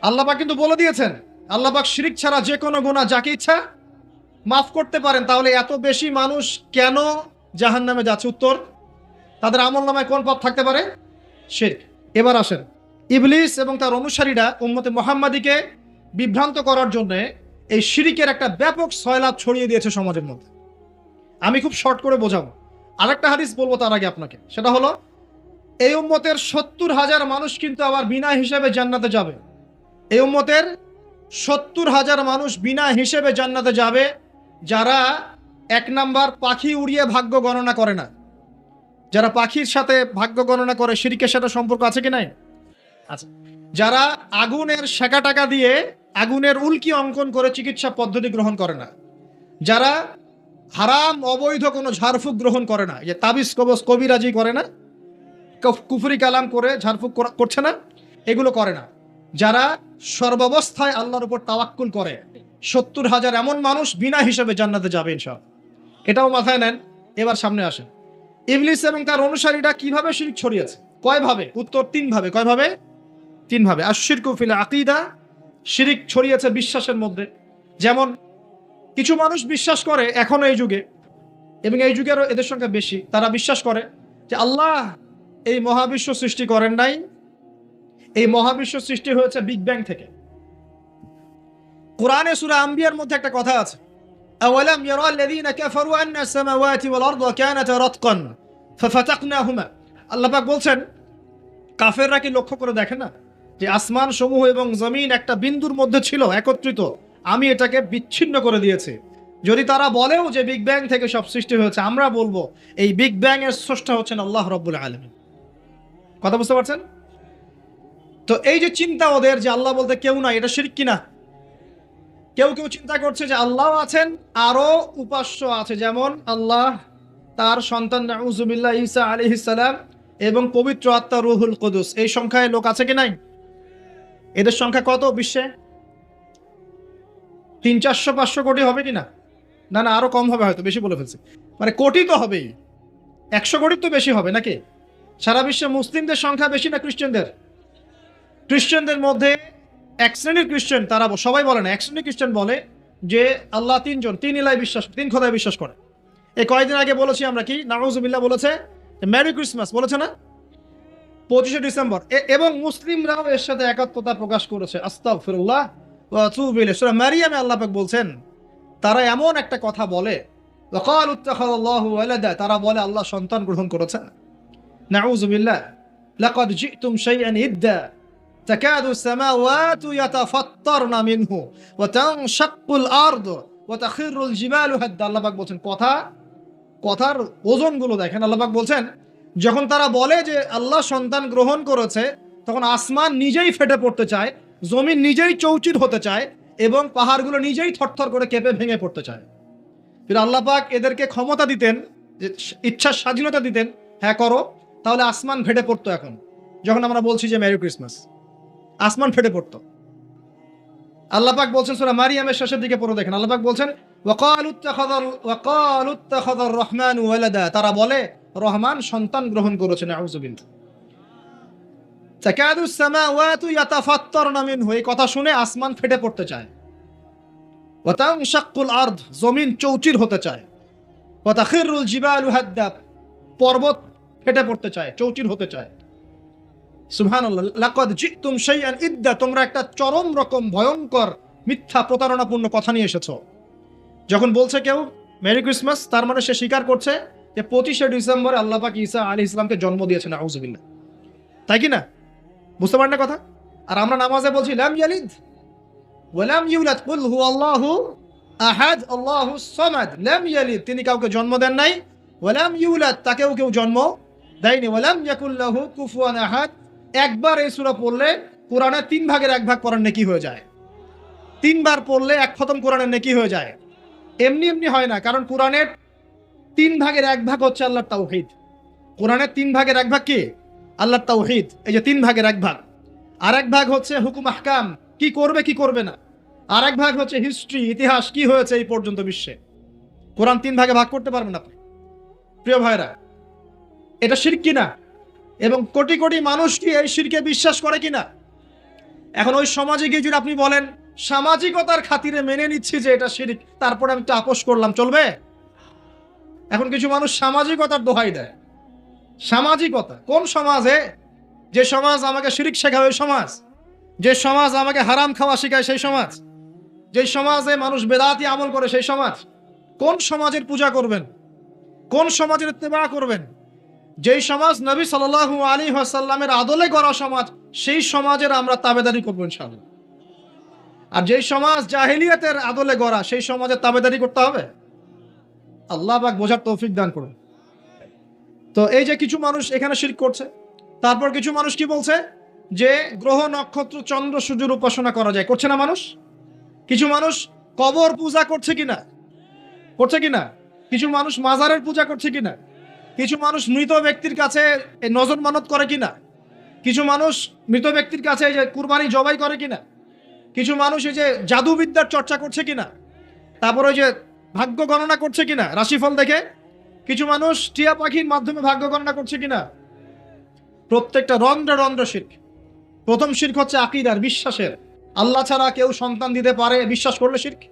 আল্লাহ পাক কিন্তু বলে দিয়েছেন, আল্লাহ পাক শিরক ছাড়া যে কোনো গুনাহ যাকে ইচ্ছা মাফ করতে পারেন। তাহলে এত বেশি মানুষ কেন জাহান্নামে যাচ্ছে? উত্তর, তাদের আমল নামায় কোন পাপ থাকতে পারে? শিরক। এবার আসেন, ইবলিস এবং তার অনুসারীরা উম্মতে মুহাম্মাদীকে বিভ্রান্ত করার জন্য এই শিরকের একটা ব্যাপক সয়লাব ছড়িয়ে দিয়েছে সমাজের মধ্যে। আমি খুব শর্ট করে বোঝাবো। আরেকটা হাদিস বলবো তার আগে আপনাকে, সেটা হলো এই উম্মতের 70,000 মানুষ কিন্তু আবার বিনা হিসেবে জান্নাতে যাবে। এই উম্মতের 70,000 মানুষ বিনা হিসেবে জান্নাতে যাবে, যারা 1 নাম্বার পাখি উড়িয়ে ভাগ্য গণনা করে না। যারা পাখির সাথে ভাগ্য গণনা করে, শিরকের সাথে সম্পর্ক আছে কি নাই? আচ্ছা। যারা আগুনের সেকা টাকা দিয়ে আগুনের উল্কি অঙ্কন করে চিকিৎসা পদ্ধতি গ্রহণ করে না। যারা হারাম অবৈধ কোনো ঝাড়ফুঁক গ্রহণ করে না, যে তাবিজ কবজ কবিরাজি করে না, কুফরি কালাম করে ঝাড়ফুঁক করছে না, এগুলো করে না। যারা সর্বাবস্থায় আল্লাহর উপর তাওয়াক্কুল করে, 70,000 এমন মানুষ বিনা হিসেবে জান্নাতে যাবে ইনশাআল্লাহ। এটাও মাথায় নেন। এবার সামনে আসেন, ইবলিস এবং তার অনুসারীরা কিভাবে শিরক ছড়িয়েছে? কয়ভাবে? উত্তর, 3 ভাবে। কয়ভাবে? 3 ভাবে। আশ-শিরকু ফিল আকীদা, শিরক ছড়িয়েছে বিশ্বাসের মধ্যে। যেমন কিছু মানুষ বিশ্বাস করে এখনো এই যুগে, এবং এই যুগেরও এদের সংখ্যা বেশি, তারা বিশ্বাস করে যে আল্লাহ এই মহাবিশ্ব সৃষ্টি করেন নাই, এই মহাবিশ্ব সৃষ্টি হয়েছে বিগ ব্যাং থেকে। কোরআনে সূরা আম্বিয়ার মধ্যে একটা কথা আছে, আওয়ালাম ইয়ারাল্লাযীনা কাফারু আন্না আস-সামাওয়াতি ওয়াল আরদা কানাতা রাতকান ফাফাতাকনাহুমা। আল্লাহ পাক বলছেন, কাফেররা কি লক্ষ্য করে দেখে না যে আসমান সমূহ এবং জমিন একটা বিন্দুর মধ্যে ছিল একত্রিত, আমি এটাকে বিচ্ছিন্ন করে দিয়েছি। যদি তারা বলেও যে বিগ ব্যাং থেকে সব সৃষ্টি হয়েছে, আমরা বলবো এই বিগ ব্যাং এর স্রষ্টা হচ্ছেন আল্লাহ রাব্বুল আলামিন। কথা বুঝতে পারছেন? তো এই যে চিন্তা ওদের যে আল্লাহ বলতে কেউ নাই, এটা শিরক কিনা? কেউ কেউ চিন্তা করছে যে আল্লাহ আছেন, আরো উপাস্য আছে, যেমন আল্লাহ, তার সন্তান নাউজুবিল্লাহ ঈসা আলাইহিস সালাম এবং পবিত্র আত্মা রুহুল কুদুস। এই সংখ্যায় লোক আছে কি নাই? এদের সংখ্যা কত বিশ্বে? 300-400 কোটি হবে কিনা? না না, আরো কম হবে, হয়তো বেশি বলে ফেলছি। মানে কোটি তো হবেই, 100 কোটির তো বেশি হবে নাকি? সারা বিশ্বে মুসলিমদের সংখ্যা বেশি না খ্রিস্টানদের? খ্রিস্টানদের মধ্যে এক শ্রেণীর খ্রিস্টান, তারা সবাই বলে না, এক শ্রেণীর খ্রিস্টান বলে যে আল্লাহ 3 জন, 3 ইলাহ বিশ্বাস, 3 খোদায় বিশ্বাস করে। এই কয়েকদিন আগে বলেছি আমরা, কি নাউজুবিল্লাহ বলেছে, মেরি ক্রিসমাস বলেছে না, 25শে ডিসেম্বর। এবং মুসলিমরাও এর সাথে একাত্মতা প্রকাশ করেছে। আস্তাগফিরুল্লাহ ওয়া আতুবু ইলাইহি। সূরা মারিয়ামে আল্লাহ পাক বলছেন, তারা এমন একটা কথা বলে, ওয়াকালু ইত্তাখাযাল্লাহু ওয়ালাদা, তারা বলে আল্লাহ সন্তান গ্রহণ করেছেন। নাউজুবিল্লাহ। লাকাদ জিতুম শাইআন ইদ্দা তাকাদু সামাওয়াতু ইয়াতাফাত্তারনা মিনহু ওয়া তানশাক্কুল আরদু ওয়া তাখিরুল জিবালু হাদ্দা। আল্লাহ পাক বলছেন, কথার ওজনগুলো দেখেন। আল্লাহ পাক বলছেন, যখন তারা বলে যে আল্লাহ সন্তান গ্রহণ করেছে, তখন আসমান নিজেই ফেটে পড়তে চায়, জমিন নিজেই চৌচির হতে চায়, এবং পাহাড়গুলো নিজেই থরথর করে কেঁপে ভেঙে পড়তে চায়। কিন্তু আল্লাহ পাক এদেরকে ক্ষমতা দিতেন, যে ইচ্ছার স্বাধীনতা দিতেন, হ্যাঁ করো, তাহলে আসমান ফেটে পড়তো। এখন যখন আমরা বলছি যে মেরি ক্রিসমাস, আসমান ফেটে পড়তো। আল্লাহ পাক বলছেন সূরা মারিয়ামের শেষের দিকে পড়ে দেখেন, আল্লাহ পাক বলছেন, ওয়াকালু ইত্তাখাযার রহমানু ওয়ালাদা, তারা বলে রহমান সন্তান গ্রহণ করেছেন। নাউযুবিল্লাহ। তাকাদু সামাওয়াতু ইয়াতাফাত্তারনা মিনহু, এই কথা শুনে আসমান ফেটে পড়তে চায়। ওয়া তানশাক্কুল আরদ, জমিন চৌচির হতে চায়। ওয়া তাখিরুল জিবালু হাদ্দা, পর্বত ফেটে পড়তে চায়, চৌচির হতে চায়। সুবহানাল্লাহ। লাকাদ জিতুম শাইআন ইদ্দা, তোমরা একটা চরম রকম ভয়ঙ্কর মিথ্যা প্রতারণাপূর্ণ কথা নিয়ে এসেছো। যখন বলছে কেউ মেরি ক্রিসমাস, তার মানে সে স্বীকার করছে যে 25শে ডিসেম্বরে আল্লাহ পাক ঈসা আলাইহিস সালামকে জন্ম দিয়েছেন। নাউযুবিল্লাহ। তাই কি না? বুঝতে পারেন না কথা? আর আমরা নামাজে বলছি লাম ইয়ালিদ ওয়া লাম ইউলাদ কুল হুয়াল্লাহু আহাদ আল্লাহুস সামাদ। লাম ইয়ালিদ, তিনি কাউকে জন্ম দেন নাই, ওয়া লাম ইউলাদ, তাকেও কেউ জন্ম দেয়নি, ওয়া লাম ইয়াকুল লাহু কুফুয়ান আহাদ। একবার এই সূরা পড়লে কোরআনের 3 ভাগের 1 ভাগ পড়ার নেকি হয়ে যায়। 3 বার পড়লে 1 খতম কোরআনের নেকি হয়ে যায়। এমনি এমনি হয় না, কারণ কোরআনের 3 ভাগের 1 ভাগ হচ্ছে আল্লাহর তাওহীদ। কোরআনের 3 ভাগের 1 ভাগ কি? আল্লাহর তাওহীদ। এই যে 3 ভাগের 1 ভাগ, আরেক ভাগ হচ্ছে হুকুম আহকাম, কি করবে কি করবে না। আরেক ভাগ হচ্ছে হিস্ট্রি, ইতিহাস, কি হয়েছে এই পর্যন্ত বিশ্বে। কোরআন 3 ভাগে ভাগ করতে পারবেন আপনি। প্রিয় ভাইরা, এটা শিরক কিনা, এবং কোটি কোটি মানুষ কি এই শিরকে বিশ্বাস করে কিনা। এখন ওই সমাজে গিয়ে যদি আপনি বলেন সামাজিকতার খাতিরে মেনে নিচ্ছি যে এটা শিরক, তারপরে আমি একটা আপোষ করলাম, চলবে? এখন কিছু মানুষ সামাজিকতার দোহাই দেয়। সামাজিকতা কোন সমাজে? যে সমাজ আমাকে শিরক শেখায় ওই সমাজ, যে সমাজ আমাকে হারাম খাওয়া শেখায় সেই সমাজ, যে সমাজে মানুষ বেদাতি আমল করে সেই সমাজ। কোন সমাজের পূজা করবেন, কোন সমাজের ইত্তেবা করবেন? যেই সমাজ নবী সাল্লাল্লাহু আলাইহি ওয়াসাল্লামের আদলে গড়া সমাজ, সেই সমাজের আমরা তাবেদারি করবো ইনশাআল্লাহ। আর যেই সমাজ জাহেলিয়াতের আদলে গড়া, সেই সমাজের তাবেদারি করতে হবে। আল্লাহ পাক বোঝার তৌফিক দান করুন। তো এই যে কিছু মানুষ এখানে শিরক করছে, তারপর কিছু মানুষ কি বলছে যে গ্রহ নক্ষত্র চন্দ্র সূর্যের উপাসনা করা যায়, করছে না মানুষ? কিছু মানুষ কবর পূজা করছে কিনা, করছে কিনা? কিছু মানুষ মাজারের পূজা করছে কিনা? কিছু মানুষ মৃত ব্যক্তির কাছে নজর মানত করে কিনা? কিছু মানুষ মৃত ব্যক্তির কাছে যে কুরবানি জবাই করে কিনা? কিছু মানুষ এই যে জাদুবিদ্যার চর্চা করছে কিনা? তারপরে যে ভাগ্য গণনা করছে কিনা রাশিফল দেখে? কিছু মানুষ টিয়া পাখির মাধ্যমে ভাগ্য গণনা করছে কিনা? প্রত্যেকটা রন্ধ্রে রন্ধ্রে শিরক। প্রথম শিরক হচ্ছে আকীদার, বিশ্বাসের। আল্লাহ ছাড়া কেউ সন্তান দিতে পারে, বিশ্বাস করলে শিরক।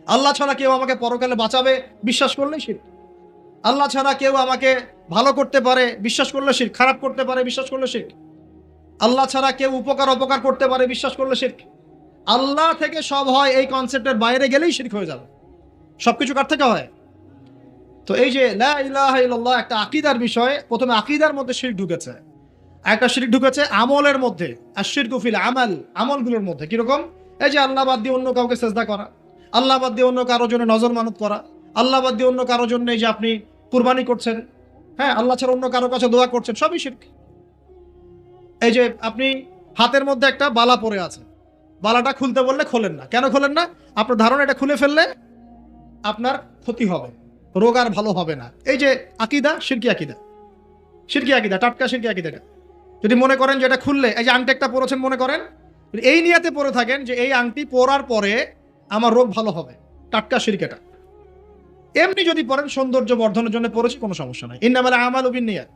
আল্লাহ ছাড়া কেউ আমাকে পরকালে বাঁচাবে, বিশ্বাস করলে শিরক। আল্লাহ ছাড়া কেউ আমাকে ভালো করতে পারে, বিশ্বাস করলে শিরক। খারাপ করতে পারে, বিশ্বাস করলে শিরক। আল্লাহ ছাড়া কেউ উপকার অপকার করতে পারে, বিশ্বাস করলে শিরক। আল্লাহ থেকে সব হয়, এই কনসেপ্টের বাইরে গেলেই শিরক হয়ে যাবে। সবকিছু কার থেকে হয়? তো এই যে লা ইলাহা ইল্লাল্লাহ একটা আকীদার বিষয়, প্রথমে আকীদার মধ্যে শিরক ঢুকেছে। একটা শিরক ঢুকেছে আমলের মধ্যে, আর শিরকু ফিল আমাল, আমলগুলোর মধ্যে। কিরকম? এই যে আল্লাহ বাদ দিয়ে অন্য কাউকে সেজদা করা, আল্লাহ বাদ দিয়ে অন্য কারোর জন্য নজর মানত করা, আল্লাহ বাদ দিয়ে অন্য কারোর জন্য এই যে আপনি কুরবানি করছেন, হ্যাঁ, আল্লাহ ছাড়া অন্য কারোর কাছে দোয়া করছেন, সবই শিরক। এই যে আপনি হাতের মধ্যে একটা বালা পরে আছে, বালাটা খুলতে বললে খোলেন না, কেন খোলেন না? আপনার ধারণা এটা খুলে ফেললে আপনার ক্ষতি হবে, রোগ আর ভালো হবে না। এই যে আকীদা, শিরকি আকীদা, শিরকি আকীদা, টাটকা শিরকি আকীদাটা। যদি মনে করেন যে এটা খুললে, এই যে আংটি একটা পরেছেন, মনে করেন এই নিয়াতে পরে থাকেন যে এই আংটি পরার পরে আমার রোগ ভালো হবে, টাটকা শিরক এটা। এমনি যদি পড়েন সৌন্দর্য বর্ধনের জন্য পড়েছি, কোনো সমস্যা নাই, ইন্নামাল আমালু বিন্নিয়াত।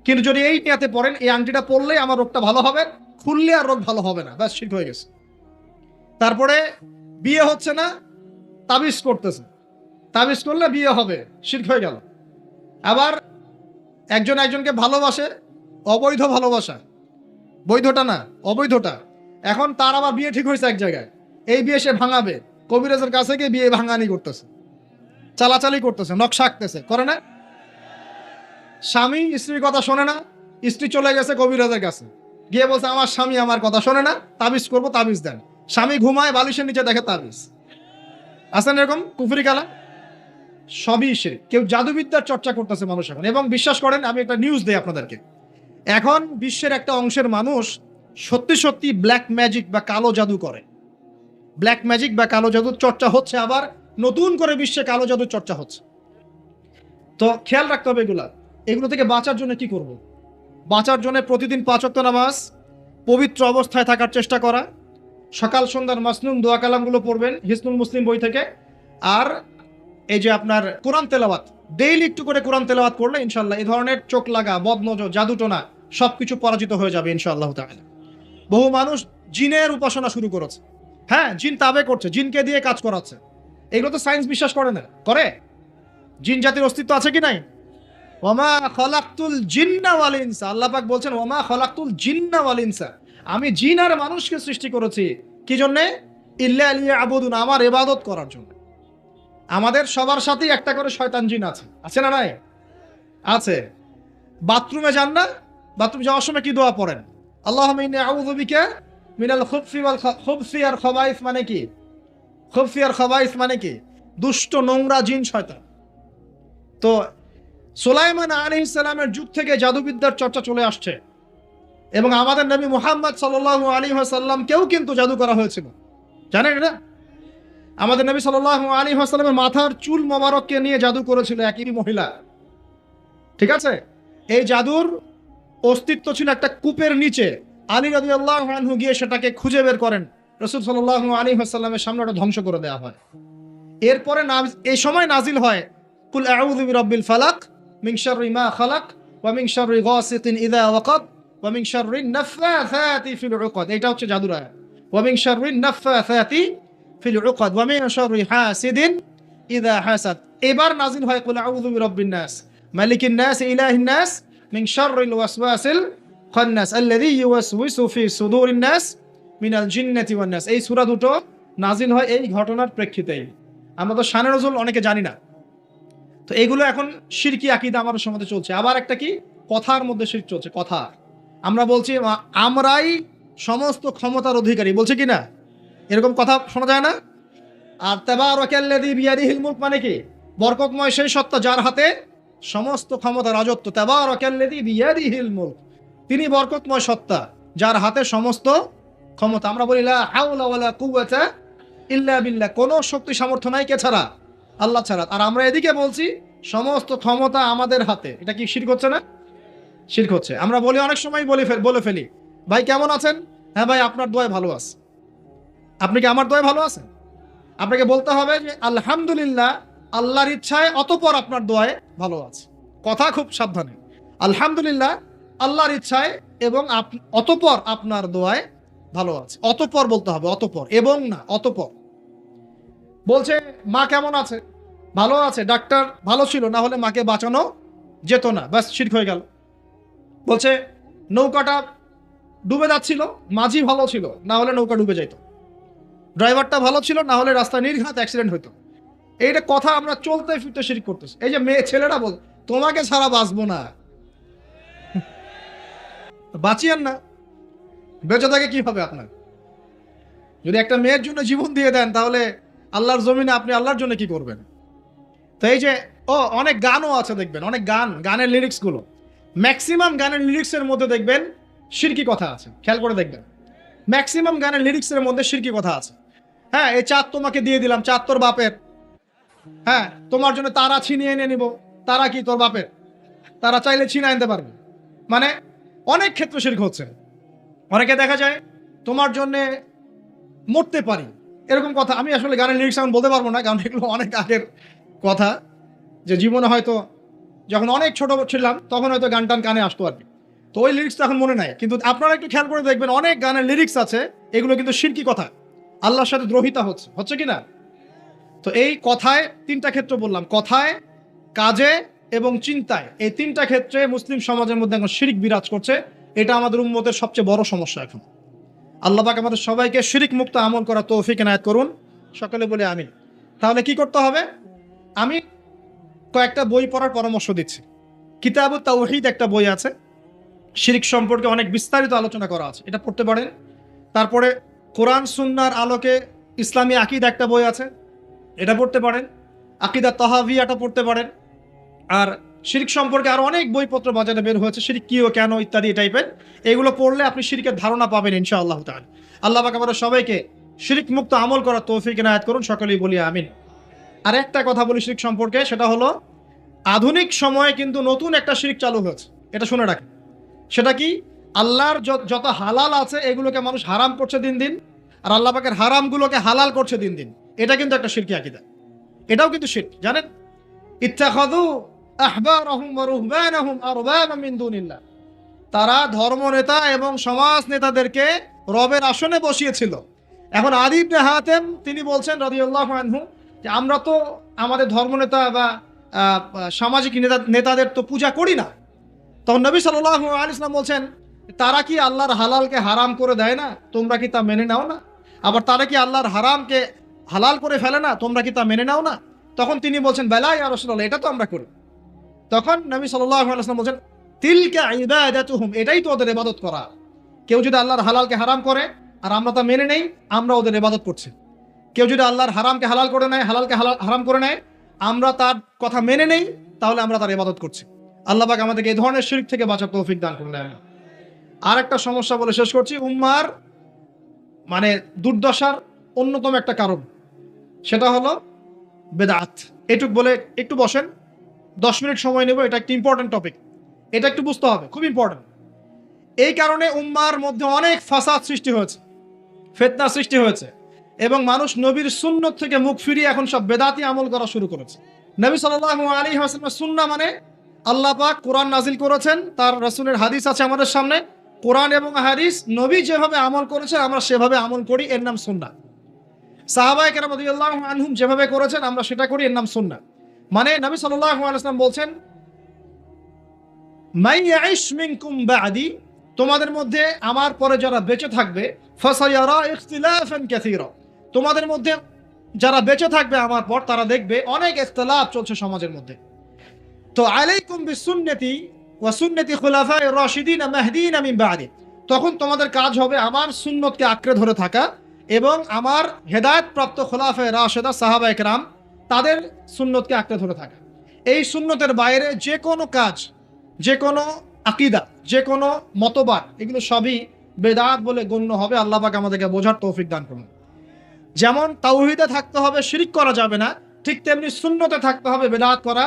কিন্তু যদি এই নিয়াতে পড়েন এই আংটিটা পরলে আমার রোগটা ভালো হবে, খুললে আর রোগ ভালো হবে না, ব্যাস শিরক হয়ে গেছে। তারপরে বিয়ে হচ্ছে না, তাবিজ করতেছে, তাবিজ করলে বিয়ে হবে, শিরক হয়ে গেল। আবার একজন একজনকে ভালোবাসে, অবৈধ ভালোবাসা, বৈধটা না, অবৈধটা। এখন তার আবার বিয়ে ঠিক হয়েছে এক জায়গায়, এই বিয়ে সে ভাঙাবে, কবিরাজের কাছে গিয়ে বিয়ে ভাঙানি করতেছে, চালাচালি করতেছে, নকশা আঁকতেছে, করে না? স্বামী স্ত্রীর কথা শোনে না, স্ত্রী চলে গেছে কবিরাজের কাছে, গিয়ে বলছে আমার স্বামী আমার কথা শোনে না, তাবিজ করবো, তাবিজ দেন। স্বামী ঘুমায়, বালিশের নিচে দেখে তাবিজ। আছেন এরকম কুফরি কালা? সবই শিরক। কেউ জাদুবিদ্যার চর্চা করতেছে মানুষ এখন, এবং বিশ্বাস করেন, আমি একটা নিউজ দেই আপনাদেরকে। এখন বিশ্বের একটা অংশের মানুষ সত্যি সত্যি ব্ল্যাক ম্যাজিক বা কালো জাদু করে। ব্ল্যাক ম্যাজিক বা কালো জাদুর চর্চা হচ্ছে, আবার নতুন করে বিশ্বে কালো জাদুর চর্চা হচ্ছে। তো খেয়াল রাখতে হবে এগুলো থেকে বাঁচার জন্য কি করব? বাঁচার জন্য প্রতিদিন 5 ওয়াক্ত নামাজ, পবিত্র অবস্থায় থাকার চেষ্টা করা, সকাল সন্ধ্যার মাসনুন দোয়া কালামগুলো পড়বেন হিসনুল মুসলিম বই থেকে। আর এই যে আপনার কোরআন তেলাওয়াত, ডেইলি একটু করে কোরআন তেলাওয়াত করলে ইনশাল্লাহ এই ধরনের চোখ লাগা, বদনজর, জাদুটোনা সবকিছু পরাজিত হয়ে যাবে ইনশাআল্লাহ তাআলা। বহু মানুষ জিনের উপাসনা শুরু করেছে, হ্যাঁ, জিন তাবে করছে, জিনকে দিয়ে কাজ করাচ্ছে। এগুলো তো সায়েন্স বিশ্বাস করে না, করে? জিন জাতির অস্তিত্ব আছে কি নাই? ওমা খলাকতুল জিন্না ওয়াল ইনসা, আল্লাহ পাক বলছেন ওমা খলাকতুল জিন্না ওয়াল ইনসা, আমি জিন আর মানুষকে সৃষ্টি করেছি কি জন্যে? ইল্লা লিয়াবুদুন, আমার ইবাদত করার জন্য। আমাদের সবার সাথেই একটা করে শয়তান জিন আছে, আছে না নাই? আছে। বাথরুমে যান না, বাথরুম যাওয়ার সময় কি দোয়া পড়েন? আল্লাহুম্মা ইন্নী আউযু বিকা মিনাল খুবসি আর খবাইস, মানে কি? খুবসি আর খবাইস মানে কি? দুষ্ট, নোংরা জিন, শয়তান। তো সুলাইমান আলাইহিস সালামের যুগ থেকে জাদুবিদ্যার চর্চা চলে আসছে, এবং আমাদের নবী মুহাম্মদ সাল্লাল্লাহু আলাইহি ওয়াসাল্লামকেও কিন্তু জাদু করা হয়েছিল, জানেন এটা? আমাদের নবী সাল্লাল্লাহু আলাইহি ওয়াসাল্লামের মাথার চুল মোবারককে নিয়ে জাদু করেছিল একই মহিলা, ঠিক আছে? এই জাদুর অস্তিত্ব ছিল একটা কূপের নিচে, আলী রাদিয়াল্লাহু আনহু গিয়ে সেটাকে খুঁজে বের করেন, রাসূল সাল্লাল্লাহু আলাইহি ওয়াসাল্লামের সামনে ওটা ধ্বংস করে দেওয়া হয়। এরপরে এই সময় নাজিল হয় কুল আউযু বিরাব্বিল ফালাক মিন শাররি মা খালাক ওয়া মিন শাররি গাসিকিন ইযা ওয়াকাব ওয়া মিন শাররিন নাফাসাতি ফিল উকাদ। এটা হচ্ছে জাদুর আয়াত। ওয়া মিন শাররিন নাফাসাতি ফিল উকাদ ওয়া মিন শাররি হাসিদিন ইযা হাসাদ। এবার নাজিল হয় কুল আউযু বিরাব্বিন নাস মালিকিন নাস ইলাহিন নাস মিন শাররিল ওয়াসওয়াসিল খান্নাস আল্লাযী ইউওয়াসওয়িসু ফি সুদুরিন নাস মিনাল জিন্নাতি ওয়ান নাস। এই সূরা দুটো নাজিল হয় এই ঘটনার প্রেক্ষিতেই। আমরা তো শানে নজুল অনেকে জানি না, তো এগুলো এখন শিরকি আকীদা আমাদের সমাজে চলছে। আবার একটা কি কথার মধ্যে শিরক চলছে, কথা। আমরা বলছি আমরাই সমস্ত ক্ষমতার অধিকারী, বলছে কি না? এরকম কথা শোনা যায় না? আর তাবারাকাল্লাযী বিয়াদিহিল মুলক মানে কি? বরকতময় সেই সত্তা যার হাতে সমস্ত ক্ষমতা, রাজত্ব। তাবারাকাল্লাযী বিয়াদিহিল মুলক, তিনি বরকতময় সত্তা যার হাতে সমস্ত ক্ষমতা। আমরা বলি লা হাওলা ওয়ালা কুওয়াতা ইল্লা বিল্লাহ, কোনো শক্তি সামর্থ্য নাই কে ছাড়া? আল্লাহ ছাড়া। আর আমরা এদিকে বলছি সমস্ত ক্ষমতা আমাদের হাতে। এটা কি শিরক হচ্ছে না? শিরক হচ্ছে। আমরা বলি অনেক সময় বলে ফেলি, ভাই কেমন আছেন? হ্যাঁ ভাই আপনার দোয়ায় ভালো আছে। আপনি কি আমার দোয়ায় ভালো আছেন? আপনাকে বলতে হবে যে আলহামদুলিল্লাহ, আল্লাহর ইচ্ছায় অতঃপর আপনার দোয়ায় ভালো আছে। কথা খুব সাবধানে, আলহামদুলিল্লাহ আল্লাহর ইচ্ছায় এবং অতঃপর আপনার দোয়ায় ভালো আছে। অতঃপর বলতে হবে, অতঃপর, এবং না, অতঃপর। বলছে মা কেমন আছে? ভালো আছে, ডাক্তার ভালো ছিল, না হলে মাকে বাঁচানো যেত না, ব্যাস শিরক হয়ে গেল। বলছে নৌকাটা ডুবে যাচ্ছিল, মাঝি ভালো ছিল, না হলে নৌকা ডুবে যাইত। ড্রাইভারটা ভালো ছিল, না হলে রাস্তায় নির্ঘাত অ্যাক্সিডেন্ট হইতো। এইটা কথা আমরা চলতে ফিরতে শিরক করতেছি। এই যে মেয়ে ছেলেরা বল তোমাকে ছাড়া বাঁচবো না, বাঁচিয়েন না, বেঁচে থাকে কি হবে আপনার? যদি একটা মেয়ের জন্য জীবন দিয়ে দেন, তাহলে আল্লাহর জমিনে আপনি আল্লাহর জন্য কি করবেন? তো এই যে অনেক গানও আছে দেখবেন, অনেক গানের লিরিক্সগুলো, ম্যাক্সিমাম গানের লিরিক্সের মধ্যে দেখবেন শিরকি কথা আছে। খেয়াল করে দেখবেন, ম্যাক্সিমাম গানের লিরিক্সের মধ্যে শিরকি কথা আছে। হ্যাঁ, এই চাঁদ তোমাকে দিয়ে দিলাম, চাঁদ তোর বাপের। হ্যাঁ, তোমার জন্য তারা ছিনিয়ে এনে নিব, তারা কি তোর বাপের? তারা চাইলে ছিনিয়ে আনতে পারবে। মানে অনেক ক্ষেত্রে শিরক হচ্ছে। অনেকে দেখা যায় তোমার জন্য মরতে পারি, এরকম কথা। আমি আসলে গানের লিরিক্স এখন বলতে পারবো না, কারণ এগুলো অনেক আগের কথা, যে জীবনে হয়তো যখন অনেক ছোট ছিলাম তখন হয়তো গান টান কানে আসতো আর কি, তো ওই লিরিক্সটা এখন মনে নাই। কিন্তু আপনারা একটু খেয়াল করে দেখবেন, অনেক গানের লিরিক্স আছে এগুলো কিন্তু শিরকি কথা, আল্লাহর সাথে দ্রোহিতা হচ্ছে কি না? তো এই কথায় তিনটা ক্ষেত্র বললাম, কথায়, কাজে এবং চিন্তায়। এই তিনটা ক্ষেত্রে মুসলিম সমাজের মধ্যে এখন শিরক বিরাজ করছে। এটা আমাদের উম্মতের সবচেয়ে বড় সমস্যা এখন। আল্লাহ পাক আমাদের সবাইকে শিরক মুক্ত আমল করা তৌফিক এনায়েত করুন, সকলে বলে আমিন। তাহলে কি করতে হবে? আমি কয়েকটা বই পড়ার পরামর্শ দিচ্ছি। কিতাবুত তাওহীদ একটা বই আছে, শিরক সম্পর্কে অনেক বিস্তারিত আলোচনা করা আছে, এটা পড়তে পারেন। তারপরে কোরআন সুন্নাহর আলোকে ইসলামী আকীদা একটা বই আছে, এটা পড়তে পারেন। আকীদা তাহাভিয়াটা পড়তে পারেন। আর শিরক সম্পর্কে আরো অনেক বইপত্র বাজারে বের হয়েছে, শিরক কি ও কেন ইত্যাদি টাইপের। এগুলো পড়লে আপনি শিরকের ধারণা পাবেন ইনশাআল্লাহ তাআলা। আল্লাহ পাক আমাদের সবাইকে শিরক মুক্ত আমল করার তৌফিক এনায়েত করুন, সকলেই বলি আমিন। আর একটা কথা বলি শিরক সম্পর্কে, সেটা হলো আধুনিক সময়ে কিন্তু নতুন একটা শিরক চালু হয়েছে, এটা শুনে রাখেন। সেটা কি? আল্লাহর যত হালাল আছে এগুলোকে মানুষ হারাম করছে দিন দিন, আর আল্লাহ পাকের হারামগুলোকে হালাল করছে দিন দিন। এটা কিন্তু একটা শিরকি আকীদা, এটাও কিন্তু শিরক, জানেন? ইত্তাখাযু আহবারহুম ওয়া রুহবানাহুম আরবাবা মিন দুনিল্লাহ, তারা ধর্ম নেতা এবং সমাজ নেতাদেরকে রবের আসনে বসিয়েছিল। এখন আদী ইবনে হাতেম তিনি বলছেন রাদিয়াল্লাহু আনহু যে আমরা তো আমাদের ধর্মনেতা বা সামাজিক নেতাদের তো পূজা করি না। তখন নবী সাল্লাল্লাহু আলাইহি ওয়াসাল্লাম বলছেন, তারা কি আল্লাহর হালালকে হারাম করে দেয় না? তোমরা কি তা মেনে নাও না? আবার তারা কি আল্লাহর হারামকে হালাল করে ফেলে না? তোমরা কি তা মেনে নাও না? তখন তিনি বলছেন, বেলা ইয়া রাসূলুল্লাহ, এটা তো আমরা করি। তখন নবী সাল্লাল্লাহু আলাইহি ওয়াসাল্লাম বলছেন, তিলকা ইবাদাতুহুম, এটাই তো ওদের ইবাদত করা। কেউ যদি আল্লাহর হালালকে হারাম করে আর আমরা তা মেনে নেই, আমরা ওদের ইবাদত করছি। কেউ যদি আল্লাহর হারামকে হালাল করে নেয়, হালালকে হারাম করে নেয়, আমরা তার কথা মেনে নেই, তাহলে আমরা তার ইবাদত করছি। আল্লাহ পাক আমাদেরকে এই ধরনের শিরক থেকে বাঁচার তৌফিক দান করুন। আর একটা সমস্যা বলে শেষ করছি, উম্মার মানে দুর্দশার অন্যতম একটা কারণ, সেটা হলো বেদাত। এটুক বলে একটু বসেন, 10 মিনিট সময় নেব, এটা একটা ইম্পর্টেন্ট টপিক, এটা একটু বুঝতে হবে, খুব ইম্পর্টেন্ট। এই কারণে উম্মার মধ্যে অনেক ফাসাদ সৃষ্টি হয়েছে, ফিতনা সৃষ্টি হয়েছে, এবং মানুষ নবীর সুন্নত থেকে মুখ ফিরিয়ে এখন সব বেদাতি আমল করা শুরু করেছে। নবী সাল্লাল্লাহু আলাইহি ওয়াসাল্লামের সুন্নাহ মানে আল্লাহ পাক কোরআন নাজিল করেছেন, তার রাসূলের হাদিস আছে আমাদের সামনে, কোরআন এবং হাদিস নবী যেভাবে আমল করেছেন আমরা সেভাবে আমল করি, এর নাম সুন্নাহ। সাহাবায়ে কেরাম রাদিয়াল্লাহু আনহুম যেভাবে করেছেন আমরা সেটা করি, এর নাম সুন্নাহ। মানে নবী সাল্লাল্লাহু আলাইহি ওয়াসাল্লাম বলছেন, মান ইয়াইশ মিনকুম বা'দি, তোমাদের মধ্যে আমার পরে যারা বেঁচে থাকবে, ফাসায়ারা ইখতিলাফান কাসীরা, তোমাদের মধ্যে যারা বেঁচে থাকবে আমার পর তারা দেখবে অনেক ইখতিলাফ চলছে সমাজের মধ্যে। তো আলাইকুম বিসুন্নতি ওয়া সুন্নতি খুলাফায়ে রাশিদিন মাহদিয়িন মিন বা'দি, তখন তোমাদের কাজ হবে আমার সুন্নতকে আঁকড়ে ধরে থাকা এবং আমার হেদায়েতপ্রাপ্ত খুলাফায়ে রাশিদা সাহাবায়ে কেরাম তাদের সুন্নতকে আঁকড়ে ধরে থাকা। এই সুন্নতের বাইরে যে কোনো কাজ, যে কোনো আকীদা, যে কোনো মতবাদ, এগুলো সবই বেদাত বলে গণ্য হবে। আল্লাহ পাক আমাদেরকে বোঝার তৌফিক দান করুন। যেমন তাওহীদে থাকতে হবে, শিরক করা যাবে না, ঠিক তেমনি সুন্নতে থাকতে হবে, বেদাত করা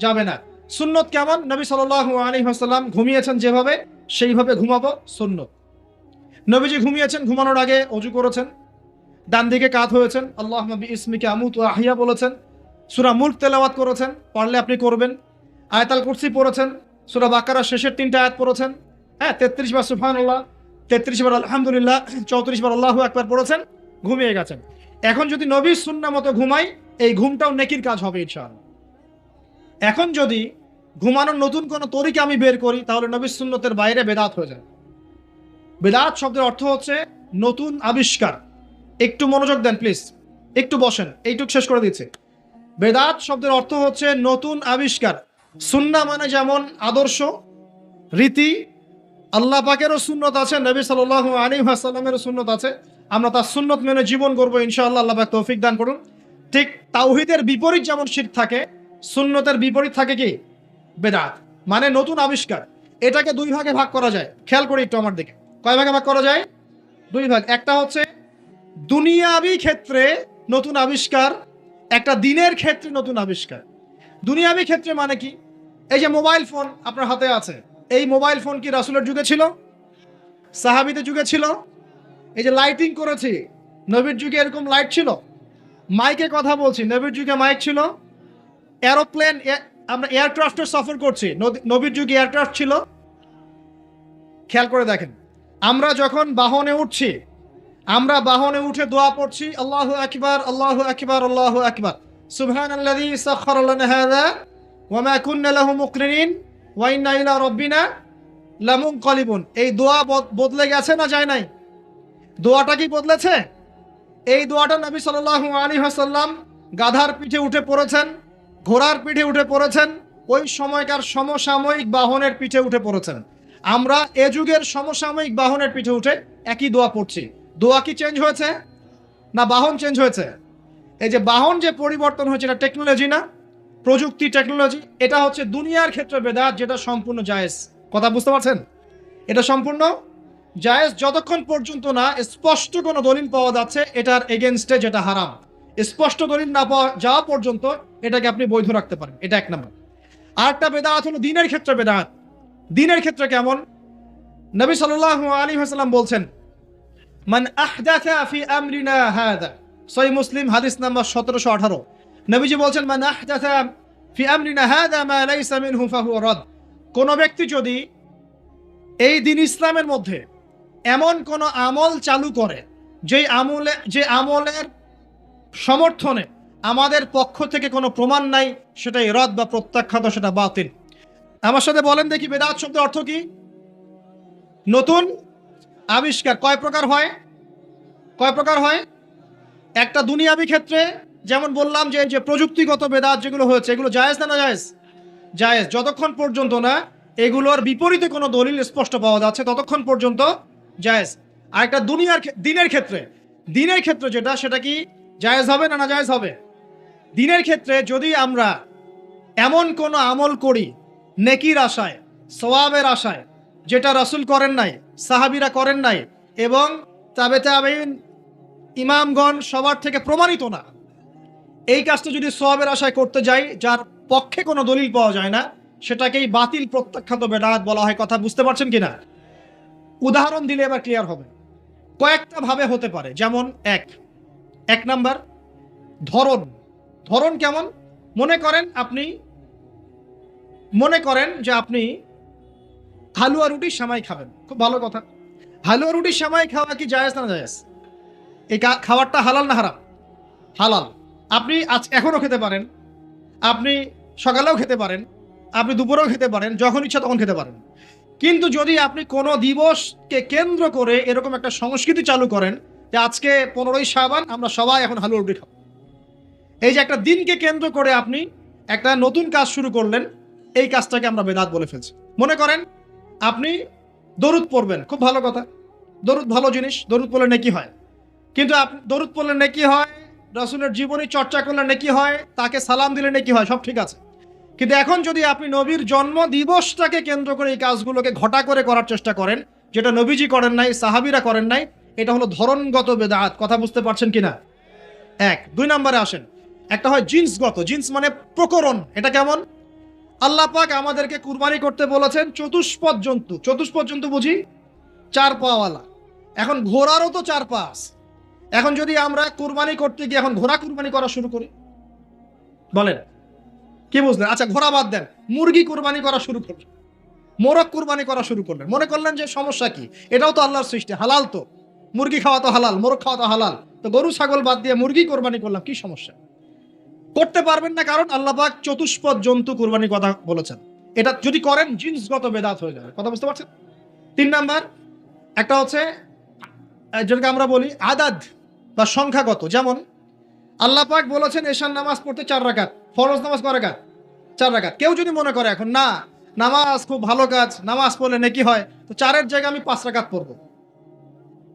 যাবে না। সুন্নত কেমন? নবী সাল্লাল্লাহু আলাইহি ওয়াসাল্লাম ঘুমিয়েছেন যেভাবে, সেইভাবে ঘুমাবো সুন্নত। নবীজি ঘুমিয়েছেন, ঘুমানোর আগে ওযু করেছেন, ডান দিকে কাত হয়েছেন, আল্লাহুম্মা বিইসমিকা আমুতু ওয়া আহইয়া বলেছেন, সূরা মুলক তেলাওয়াত করেছেন, পারলে আপনি করবেন, আয়াতুল কুরসি পড়েছেন, সূরা বাকারার শেষের 3টা আয়াত পড়েছেন, 33 বার সুবহানাল্লাহ, 33 বার আলহামদুলিল্লাহ, 34 বার আল্লাহু আকবার পড়েছেন, ঘুমিয়ে গেছেন। এখন যদি নবীর সুন্নাহ মতো ঘুমাই, এই ঘুমটাও নেকির কাজ হবে ইনশাআল্লাহ। এখন যদি ঘুমানোর নতুন কোনো তরিকা আমি বের করি, তাহলে নবীর সুন্নতের বাইরে বেদাত হয়ে যায়। বেদাত শব্দের অর্থ হচ্ছে নতুন আবিষ্কার। একটু মনোযোগ দেন প্লিজ, একটু বসেন, এইটুক শেষ করে দিচ্ছি। বেদাত শব্দের অর্থ হচ্ছে নতুন আবিষ্কার। সুন্নাহ মানে যেমন আদর্শ, রীতি, আল্লাহ পাকেরও সুন্নত আছে, নবী সাল্লাল্লাহু আলাইহি ওয়াসাল্লামেরও সুন্নত আছে, আমরা তার সুন্নত মেনে জীবন করবো ইনশাআল্লাহ। আল্লাহ পাক তৌফিক দান করুন। ঠিক তাওহীদের বিপরীত যেমন শিরক থাকে, সুন্নতের বিপরীত থাকে কি? বেদাত, মানে নতুন আবিষ্কার। এটাকে দুই ভাগে ভাগ করা যায়, খেয়াল করে একটু আমার দিকে। কয় ভাগে ভাগ করা যায়? দুই ভাগ। একটা হচ্ছে দুনিয়াবি ক্ষেত্রে নতুন আবিষ্কার, একটা দিনের ক্ষেত্রে নতুন আবিষ্কার। দুনিয়াবি ক্ষেত্রে মানে কি? এই যে মোবাইল ফোন আপনার হাতে আছে, এই মোবাইল ফোন কি রাসূলের যুগে ছিল? সাহাবীদের যুগে ছিল? এই যে লাইটিং করেছি, নবীর যুগে এরকম লাইট ছিল? মাইকে কথা বলছি, নবীর যুগে মাইক ছিল? এরোপ্লেন, আমরা এয়ারক্রাফটে সফর করছি, নবীর যুগে এয়ারক্রাফট ছিল? খেয়াল করে দেখেন, আমরা যখন বাহনে উঠছি, আমরা বাহনে উঠে দোয়া পড়ছি, আল্লাহু আকবার আল্লাহু আকবার আল্লাহু আকবার, সুবহানাল্লাযী সাখখারা লানা হাযা ওয়া মা কুন্না লাহু মুকরিনিন ওয়া ইন্না ইলা রাব্বিনা লামুনকালিবুন। এই দোয়া বদলে গেছে না যায় নাই? দোয়াটা কি বদলেছে? এই দোয়াটা নবী সাল্লাল্লাহু আলাইহি ওয়াসাল্লাম গাধার পিঠে উঠে পড়েছেন, ঘোড়ার পিঠে উঠে পড়েছেন, ওই সময়কার সমসাময়িক বাহনের পিঠে উঠে পড়েছেন। আমরা এ যুগের সমসাময়িক বাহনের পিঠে উঠে একই দোয়া পড়ছি। দোয়া কি চেঞ্জ হয়েছে না বাহন চেঞ্জ হয়েছে? এই যে বাহন যে পরিবর্তন হয়েছে, এটা টেকনোলজি না? প্রযুক্তি, টেকনোলজি। এটা হচ্ছে দুনিয়ার ক্ষেত্রে বেদাত, যেটা সম্পূর্ণ জায়েজ। কথা বুঝতে পারছেন? এটা সম্পূর্ণ জায়েজ যতক্ষণ পর্যন্ত না স্পষ্ট কোনো দলিল পাওয়া যাচ্ছে এটার এগেনস্টে, যেটা হারাম। স্পষ্ট দলিল না পাওয়া যাওয়া পর্যন্ত এটাকে আপনি বৈধ রাখতে পারেন, এটা এক নম্বর। আরেকটা বেদাত হলো দিনের ক্ষেত্রে বেদাত। দিনের ক্ষেত্রে কেমন? নবী সাল্লাল্লাহু আলাইহি ওয়াসাল্লাম বলছেন, মান আহদাথা ফি আমরিনা হাযা, সহিহ মুসলিম হাদিস নাম্বার 1718। নবীজি বলছেন, মান আহদাথা ফি আমরিনা হাযা মা লাইসা মিনহু ফাহুয়া রাদ। কোন ব্যক্তি যদি এই দিন ইসলামের মধ্যে এমন কোন আমল চালু করে যে আমলের সমর্থনে আমাদের পক্ষ থেকে কোনো প্রমাণ নাই, সেটাই রদ বা প্রত্যাখ্যাত, সেটা বাতিল। আমার সাথে বলেন দেখি, বেদাত শব্দের অর্থ কি? নতুন আবিষ্কার। কয় প্রকার হয়? কয় প্রকার হয়? একটা দুনিয়াবি ক্ষেত্রে, যেমন বললাম যে প্রযুক্তিগত বেদাত যেগুলো হয়েছে, এগুলো জায়েজ না জায়েজ? জায়েজ যতক্ষণ পর্যন্ত না এগুলোর বিপরীতে কোনো দলিল স্পষ্ট পাওয়া যাচ্ছে ততক্ষণ পর্যন্ত জায়েজ। আর একটা দিনের ক্ষেত্রে, দিনের ক্ষেত্রে যেটা, সেটা কি জায়েজ হবে না জায়েজ হবে? দিনের ক্ষেত্রে যদি আমরা এমন কোনো আমল করি নেকির আশায়, সওয়াবের আশায়, যেটা রাসূল করেন নাই, সাহাবীরা করেন নাই, এবং তাবেঈন ইমামগণ সবার থেকে প্রমাণিত না, এই কাজটা যদি সওয়াবের আশায় করতে যাই, যার পক্ষে কোনো দলিল পাওয়া যায় না, সেটাকেই বাতিল প্রত্যাখ্যাত বেদাত বলা হয়। কথা বুঝতে পারছেন কিনা? উদাহরণ দিলে এবার ক্লিয়ার হবে। কয়েকটা ভাবে হতে পারে, যেমন এক নাম্বার ধরন। ধরন কেমন? মনে করেন যে আপনি হালুয়া রুটির সেমাই খাবেন, খুব ভালো কথা। হালুয়া রুটির সেমাই খাওয়া কি জায়েজ না জায়েজ? এই খাবারটা হালাল না হারাম? হালাল। আপনি এখনও খেতে পারেন, আপনি সকালেও খেতে পারেন, আপনি দুপুরেও খেতে পারেন, যখন ইচ্ছা তখন খেতে পারেন। কিন্তু যদি আপনি কোনো দিবসকে কেন্দ্র করে এরকম একটা সংস্কৃতি চালু করেন যে আজকে 15ই শাবান আমরা সবাই এখন হালুয়া রুটি খাবো, এই যে একটা দিনকে কেন্দ্র করে আপনি একটা নতুন কাজ শুরু করলেন, এই কাজটাকে আমরা বেদাত বলে ফেলছি। মনে করেন আপনি দরুদ পড়বেন, খুব ভালো কথা, দরুদ ভালো জিনিস, দরুদ পড়লে নেকি হয়। কিন্তু আপনি দরুদ পড়লে নেকি হয়, রাসূলের জীবনী চর্চা করলে নেকি হয়, তাকে সালাম দিলে নেকি হয়, সব ঠিক আছে। কিন্তু এখন যদি আপনি নবীর জন্ম দিবসটাকে কেন্দ্র করে এই কাজগুলোকে ঘটা করে করার চেষ্টা করেন, যেটা নবীজি করেন নাই, সাহাবীরা করেন নাই, এটা হলো ধরনগত বেদাত। কথা বুঝতে পারছেন কিনা? দুই নম্বরে আসেন, একটা হয় জিন্সগত। জিন্স মানে প্রকরণ। এটা কেমন? আল্লাহ পাক আমাদেরকে কুরবানি করতে বলেছেন চতুষ্পদ জন্তু। চতুষ্পদ জন্তু বুঝি 4 পাওয়ালা। এখন ঘোড়ারও তো 4 পা আছে। এখন যদি আমরা কুরবানি করতে গিয়ে এখন ঘোড়া কুরবানি করা শুরু করি, বলেন কি বুঝলেন? আচ্ছা ঘোড়া বাদ দেন, মুরগি কুরবানি করা শুরু করলেন, মোরগ কুরবানি করা শুরু করলেন, মনে করলেন যে সমস্যা কি, এটাও তো আল্লাহর সৃষ্টি, হালাল তো, মুরগি খাওয়া তো হালাল, মোরগ খাওয়া তো হালাল, তো গরু ছাগল বাদ দিয়ে মুরগি কুরবানি করলাম, কি সমস্যা? করতে পারবেন না, কারণ আল্লাহ পাক চতুষ্পদ জন্তু কুরবানির কথা বলেছেন। এটা যদি করেন জিন্সগত বেদাত হয়ে যাবে। কথা বুঝতে পারছেন? 3 নাম্বার, একটা হচ্ছে যেটাকে আমরা বলি আদাদ বা সংখ্যাগত। যেমন আল্লাহ পাক বলেছেন এশার নামাজ পড়তে 4 রাকাত, ফরজ নামাজ কয় রাকাত? 4 রাকাত। কেউ যদি মনে করে এখন না, নামাজ খুব ভালো কাজ, নামাজ পড়লে নেকি হয়, তো 4-এর জায়গায় আমি 5 রাকাত পড়বো,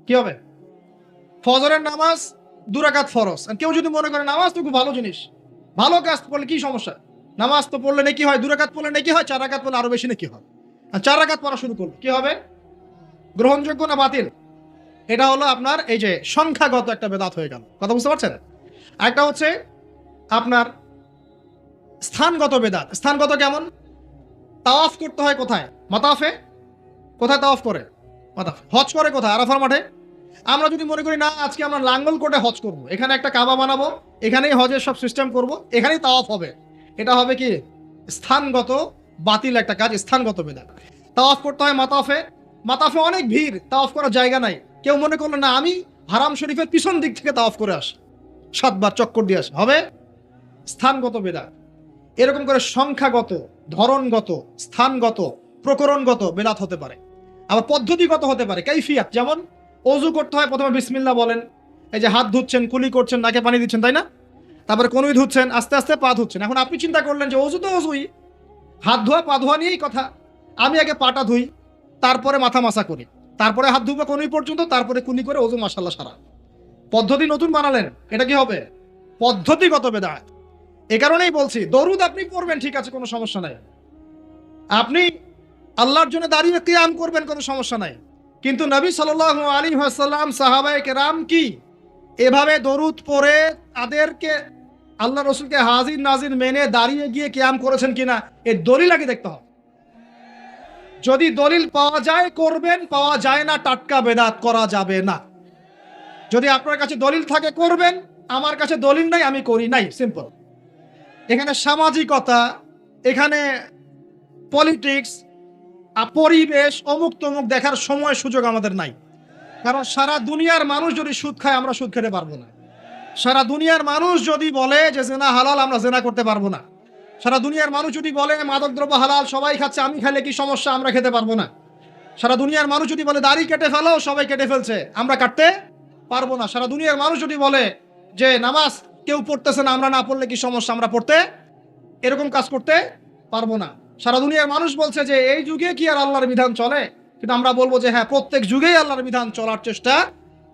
কি হবে? ফজরের নামাজ 2 রাকাত ফরজ। আর কেউ যদি মনে করে নামাজ তো খুব ভালো জিনিস, ভালো কাজ পড়লে কি সমস্যা, নামাজ তো পড়লে নেকি হয়, 2 রাকাত পড়লে নেকি হয়, 4 রাকাত পড়লে আরো বেশি নেকি হয়, আর 4 রাকাত পড়া শুরু করলো, কি হবে? গ্রহণযোগ্য না বাতিল? এটা হলো আপনার এই যে সংখ্যাগত একটা বেদাত হয়ে গেল। কথা বুঝতে পারছেন? একটা হচ্ছে আপনার স্থানগত বেদাত। স্থানগত কেমন? তাওয়াফ করতে হয় কোথায়? মাতাফে। কোথায় তাওয়াফ করে? মাতাফে। হজ করে কোথায়? আরাফার মাঠে। আমরা যদি মনে করি না আজকে আমরা লাঙ্গল কোটে হজ করব, এখানে একটা কাবা বানাবো, এখানেই হজের সব সিস্টেম করব, এখানেই তাওয়াফ হবে, এটা হবে কি? স্থানগত বাতিল একটা কাজ, স্থানগত বেদাত। তাওয়াফ করতে হয় মাতাফে। মাতাফে অনেক ভিড়, তাওয়াফ করার জায়গা নাই। কেউ মনে করলো না আমি হারাম শরীফের পিছন দিক থেকে তাওয়াফ করে আসি, 7 বার চক্কর দিয়ে আসে, হবে স্থানগত বেদাত। এরকম করে সংখ্যাগত, ধরনগত, স্থানগত, প্রকরণগত বেদাত হতে পারে। আবার পদ্ধতিগত হতে পারে, কাইফিয়াত। যেমন অজু করতে হয়, প্রথমে বিসমিল্লাহ বলেন, এই যে হাত ধুচ্ছেন, কুলি করছেন, নাকে পানি দিচ্ছেন, তাই না? তারপরে কনুই ধুচ্ছেন, আস্তে আস্তে পা ধুচ্ছেন। এখন আপনি চিন্তা করলেন যে অজু তো অজুই, হাত ধোয়া পা ধোয়া নিয়েই কথা, আমি আগে পাটা ধুই, তারপরে মাথা মাসা করি, তারপরে হাত ধুবো কনুই পর্যন্ত, তারপরে কুলি করে অজু মাশাআল্লাহ সারা। পদ্ধতি নতুন বানালেন, এটা কি হবে? পদ্ধতিগত বেদাত। এ কারণেই বলছি দরুদ আপনি পড়বেন, ঠিক আছে, কোনো সমস্যা নাই, আপনি আল্লাহর জন্য দাঁড়িয়ে কিয়াম করবেন, কোনো সমস্যা নাই। কিন্তু নবী সাল্লাল্লাহু আলাইহি ওয়াসাল্লাম, সাহাবায়ে কেরাম কি এভাবে দরুদ পড়ে তাদেরকে আল্লাহ রসুলকে হাজির নাজির মেনে দাঁড়িয়ে গিয়ে কিয়াম করেছেন কিনা, এর দলিল আগে দেখতে হবে। যদি দলিল পাওয়া যায় করবেন, পাওয়া যায় না টাটকা বেদাত করা যাবে না। যদি আপনার কাছে দলিল থাকে করবেন, আমার কাছে দলিল নাই, আমি করি নাই, সিম্পল। এখানে সামাজিকতা, এখানে পলিটিক্স, পরিবেশ, অমুক তমুক দেখার সময় সুযোগ আমাদের নাই। কারণ সারা দুনিয়ার মানুষ যদি সুদ খায়, আমরা সুদ খেতে পারবো না। সারা দুনিয়ার মানুষ যদি বলে যে জেনা হালাল, আমরা জেনা করতে পারবো না। সারা দুনিয়ার মানুষ যদি বলে মাদকদ্রব্য হালাল, সবাই খাচ্ছে, আমি খেলে কি সমস্যা, আমরা খেতে পারবো না। সারা দুনিয়ার মানুষ যদি বলে দাড়ি কেটে ফেলো, সবাই কেটে ফেলছে, আমরা কাটতে পারবো না। সারা দুনিয়ার মানুষ যদি বলে যে নামাজ কেউ পড়তেছে না, আমরা না পড়লে কি সমস্যা, আমরা পড়তে এরকম কাজ করতে পারবো না। সারা দুনিয়ার মানুষ বলছে যে এই যুগে কি আর আল্লাহর বিধান চলে, কিন্তু আমরা বলবো যে হ্যাঁ, প্রত্যেক যুগেই আল্লাহর বিধান চলার চেষ্টা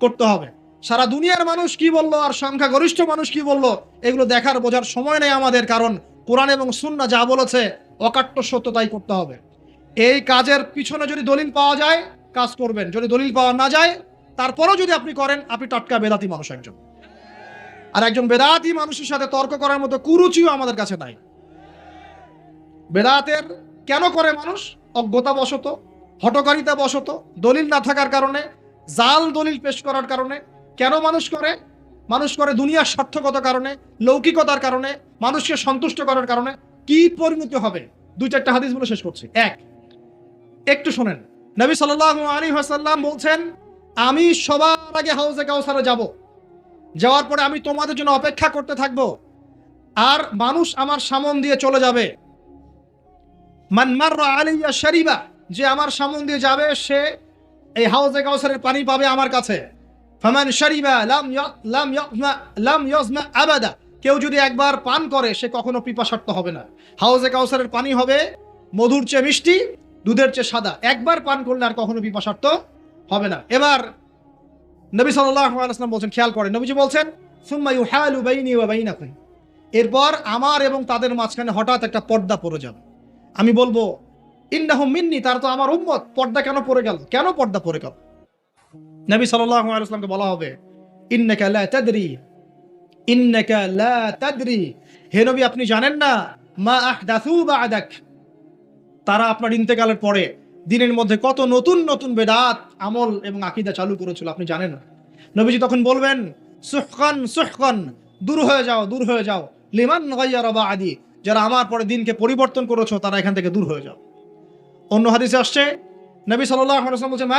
করতে হবে। সারা দুনিয়ার মানুষ কি বললো আর সংখ্যাগরিষ্ঠ মানুষ কি বললো, এগুলো দেখার বোঝার সময় নেই আমাদের, কারণ কোরআন এবং সুন্নাহ যা বলেছে অকাট্য সত্য তাই করতে হবে। এই কাজের পিছনে যদি দলিল পাওয়া যায় কাজ করবেন, যদি দলিল পাওয়া না যায় তারপরেও যদি আপনি করেন, আপনি টাটকা বেদাতি মানুষ একজন। আর একজন বেদাতি মানুষের সাথে তর্ক করার মতো কুরুচিও আমাদের কাছে নাই। বেদাতের কেন করে মানুষ? অজ্ঞতাবশত, হঠকারিতা বশত, দলিল না থাকার কারণে, জাল দলিল পেশ করার কারণে। কেন মানুষ করে? মানুষ করে দুনিয়ার স্বার্থগত কারণে, লৌকিকতার কারণে, মানুষকে সন্তুষ্ট করার কারণে। কি পরিণতি হবে? 2-4টা হাদিস বলে শেষ করছি। একটু শোনেন। নবী সাল্লাল্লাহু আলাইহি ওয়াসাল্লাম বলছেন, আমি সবার আগে হাউজে কাউসারে যাব, যাওয়ার পরে আমি তোমাদের জন্য অপেক্ষা করতে থাকব, আর মানুষ আমার সামন দিয়ে চলে যাবে। মান মাররা আলাইয়া শারিবা, যে আমার সামন দিয়ে যাবে সে এই হাউজে কাউসারের পানি পাবে আমার কাছে। ফামান শারিবা লাম ইয়াজমা আবাদা, কেউ যদি একবার পান করে সে কখনো পিপাসার্ত হবে না। হাউজে কাউসারের পানি হবে মধুর চেয়ে মিষ্টি, দুধের চেয়ে সাদা। একবার পান করলে আর কখনো পিপাসার্ত হবে না। এবার নবী সাল্লাল্লাহু আলাইহি ওয়াসাল্লাম বলছেন, খেয়াল করেন, নবীজি বলছেন, সুম্মা ইউহালু বাইনি ওয়া বাইনাকুম, এরপর আমার এবং তাদের মাঝখানে হঠাৎ একটা পর্দা পড়ে যাবে। আমি বলবো, ইন্নাহুম মিন্নি, তারা তো আমার উম্মত, পর্দা কেন পড়ে গেল? কেন পর্দা পড়ে গেল? নবী সাল্লাল্লাহু আলাইহি ওয়াসাল্লামকে বলা হবে, ইন্নাকা লা তাদরি, ইন্নাকা লা তাদরি, হে নবী আপনি জানেন না, মা আহদাসু বা'দাক, তারা আপনার ইন্তেকালের পরে দিনের মধ্যে কত নতুন নতুন বেদাত, আমল এবং আকীদা চালু করেছিল, আপনি জানেন না। নবীজি তখন বলবেন, সুহকান সুহকান, দূর হয়ে যাও, দূর হয়ে যাও, লিমান গায়্যারা বা'দি, যারা আমার পরে দিনকে পরিবর্তন করেছো তারা এখান থেকে দূর হয়ে যাও। অন্য হাদিসে আসছে, নবী সাল্লাল্লাহু আলাইহি ওয়াসাল্লাম বলেছেন,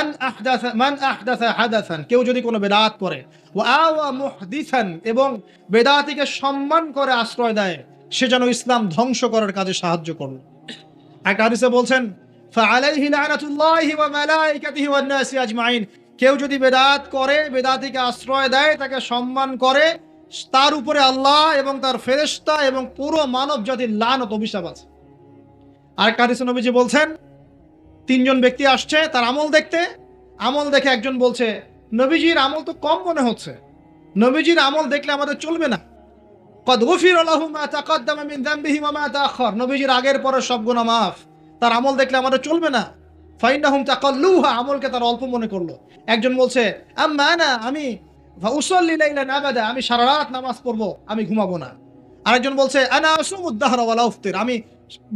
মান আহদাসা হাদাসান, কেউ যদি কোনো বেদাত করে, ওয়া আওয়া মুহদিসান, এবং বেদাতিকে সম্মান করে আশ্রয় দেয়, সে যেন ইসলাম ধ্বংস করার কাজে সাহায্য করল। একটা হাদিসে বলছেন, ফাআলাইহি লানাতুল্লাহি ওয়া মালাইকাতিহি ওয়ান নাসি আজমাইন, কেউ যদি বেদাত করে, বেদাতিকে আশ্রয় দেয়, তাকে সম্মান করে, তার উপরে আল্লাহ এবং তার ফেরেশতা এবং পুরো মানব জাতির লানত, অভিশাপ আছে। আরেকটা হাদিসে নবীজি বলছেন, 3 জন ব্যক্তি আসছে তার আমল দেখতে। আমল দেখে একজন বলছে, নবীজির আমল তো কম মনে হচ্ছে, নবীজির আমল দেখলে আমাদের চলবে না। কদ গুফিরা লাহু মা তাকাদ্দামা মিন যামবিহি ওয়া মা তাআখার, নবীজির আগের পরের সব গুনাহ মাফ, তার আমল দেখলে আমাদের চলবে না। ফাইন্নাহুম তাকাল্লুহা, আমলকে তারা অল্প মনে করলো। একজন বলছে, আম্মা আনা, আমি উসাল্লি লাইলান আবাদা, আমি সারা রাত নামাজ পড়বো, আমি ঘুমাবো না। আরেকজন বলছে, আনা আসুমুদ দাহরা ওয়ালা উফতির, আমি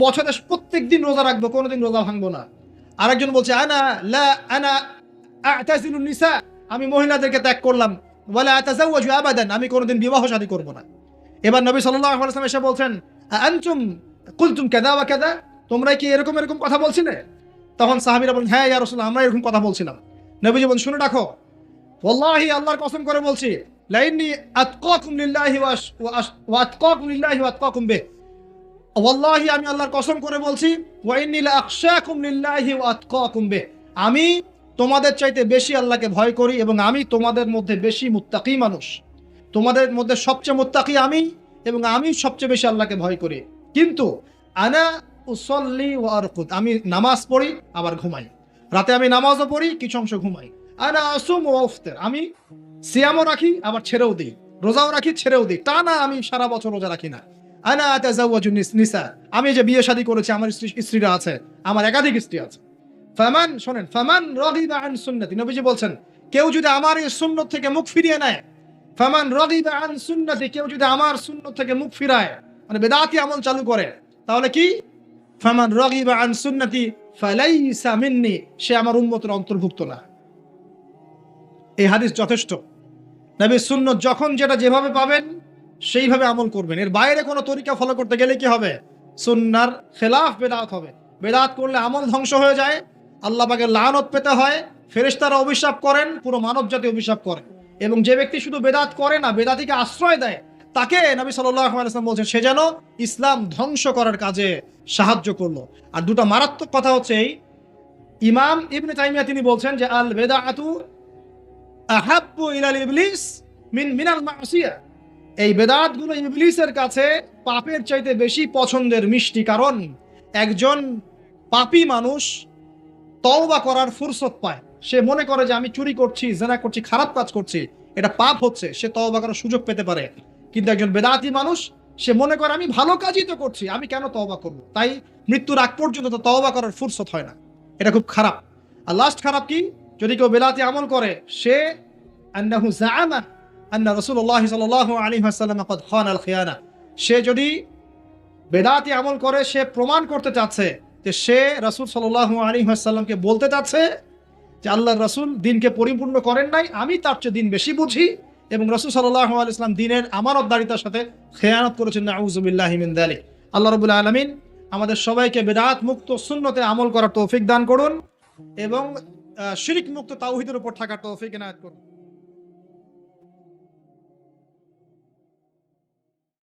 বছরে প্রত্যেকদিন রোজা রাখবো, কোনোদিন রোজা ভাঙবো না। আরেকজন বলছে, আনা আ'তাজিলুন নিসা, আমি মহিলাদেরকে ত্যাগ করলাম, ওয়ালা আতাজাওয়াজু আবাদান, আমি কোনোদিন বিবাহ শাদী করব না। এবার নবী সাল্লাল্লাহু আলাইহি ওয়াসাল্লাম এসে বলছেন, আনতুম কুলতুম কাযা ওয়া কাযা, তোমরা কি এরকম এরকম কথা বলছিলে? তখন সাহাবীরা বলেন, হ্যাঁ ইয়া রাসূলুল্লাহ, আমরা এরকম কথা বলছিলাম। নবীজি বলেন, শুনে রাখো, ওয়াল্লাহি, আল্লাহর কসম করে বলছি, লাইন্নি আতকাকুম লিল্লাহি ওয়া আতকাকুম লিল্লাহি ওয়া আতকাকুম বিহি, ওয়াল্লাহি, আমি আল্লাহর কসম করে বলছি, ওয়া ইন্নী লা আখশাকুম লিল্লাহি ওয়া আতকাকুম বিহি, আমি তোমাদের চাইতে বেশি আল্লাহকে ভয় করি এবং আমি তোমাদের মধ্যে বেশি মুত্তাকি মানুষ। তোমাদের মধ্যে সবচেয়ে মুত্তাকি আমি, এবং আমি সবচেয়ে বেশি আল্লাহকে ভয় করি। কিন্তু আনা উসাল্লি ওয়া আরকুদ, আমি নামাজ পড়ি আবার ঘুমাই, রাতে আমি নামাজও পড়ি, কিছু অংশ ঘুমাই। আনা আসুম ওয়া আফতির, আমি সিয়ামও রাখি আবার ছেড়েও দিই, রোজাও রাখি ছেড়েও দিই, তা না আমি সারা বছর রোজা রাখি না। আনা আতাজাওয়াজু নিসা, আমি যে বিয়ে শাদী করেছি, আমার স্ত্রীরা আছে, আমার একাধিক স্ত্রী আছে। ফামান, শোনেন, ফামান রাগিবা আন সুন্নতি, নবীজি বলছেন, কেউ যদি আমার এই সুন্নত থেকে মুখ ফিরিয়ে নেয়, ফামান রাগিবা আন সুন্নতি, কেউ যদি আমার সুন্নত থেকে মুখ ফিরায়, মানে বেদাতি আমল চালু করে, তাহলে কি? ফামান রাগিবা আন সুন্নতি ফালাইসা মিন্নি, সে আমার উম্মতের অন্তর্ভুক্ত না। এই হাদিস যথেষ্ট। নবীর সুন্নত যখন যেটা যেভাবে পাবেন সেইভাবে আমল করবেন, এর বাইরে কোনো তরিকা ফলো করতে গেলে কি হবে? সুন্নার খেলাফ বেদাত হবে। বেদাত করলে আমল ধ্বংস হয়ে যায়, আল্লাহ পাকের লানত পেতে হয়, ফেরেশতারা অভিশাপ করেন, পুরো মানব জাতি অভিশাপ করে। এবং যে ব্যক্তি শুধু বেদাত করে না, বেদাতিকে আশ্রয় দেয়, তাকে নবী সাল্লাল্লাহু আলাইহি ওয়াসাল্লাম বলছেন, সে যেন ইসলাম ধ্বংস করার কাজে সাহায্য করলো। আর দুটো মারাত্মক কথা হচ্ছে এই, ইমাম ইবনে তাইমিয়া তিনি বলছেন যে আল বেদাআতু আহাব্বু ইলাল ইবলিস মিনাল মাসিয়া, এই বেদাতগুলো ইবলিসের কাছে পাপের চাইতে বেশি পছন্দের মিষ্টি। কারণ একজন পাপী মানুষ তওবা করার ফুরসত পায়, সে মনে করে যে আমি চুরি করছি, জিনা করছি, খারাপ কাজ করছি, এটা পাপ হচ্ছে, সে তওবা করার সুযোগ পেতে পারে। কিন্তু একজন বেদাতি মানুষ, সে মনে করে আমি ভালো কাজই তো করছি, আমি কেন তওবা করব? তাই মৃত্যুর আগ পর্যন্ত তো তওবা করার ফুরসত হয় না। এটা খুব খারাপ। আর লাস্ট খারাপ কি? যদি কেউ বেদাতি আমল করে, সে আন্নাহু জাআমা আন্না রাসূলুল্লাহ সাল্লাল্লাহু আলাইহি ওয়াসাল্লাম ক্বাদ খানাল খিয়ানা, সে যদি বেদাতি আমল করে, সে প্রমাণ করতে চাচ্ছে যে সে রাসূল সাল্লাল্লাহু আলাইহি ওয়াসাল্লামকে বলতে চাচ্ছে যে আল্লাহর রাসূল দিনকে পরিপূর্ণ করেন নাই, আমি তার চেয়ে দিন বেশি বুঝি, এবং রাসূল সাল্লাল্লাহু আলাইহি ওয়াসাল্লাম দিনের আমানতদারিতার সাথে খেয়ানত করেছেন। নাউযু বিল্লাহি মিন যালিক। আল্লাহ রাব্বুল আলামিন আমাদের সবাইকে বিদআত মুক্ত সুন্নতে আমল করার তৌফিক দান করুন এবং শিরক মুক্ত তাওহীদের উপর থাকার তৌফিক এনায়েত করুন।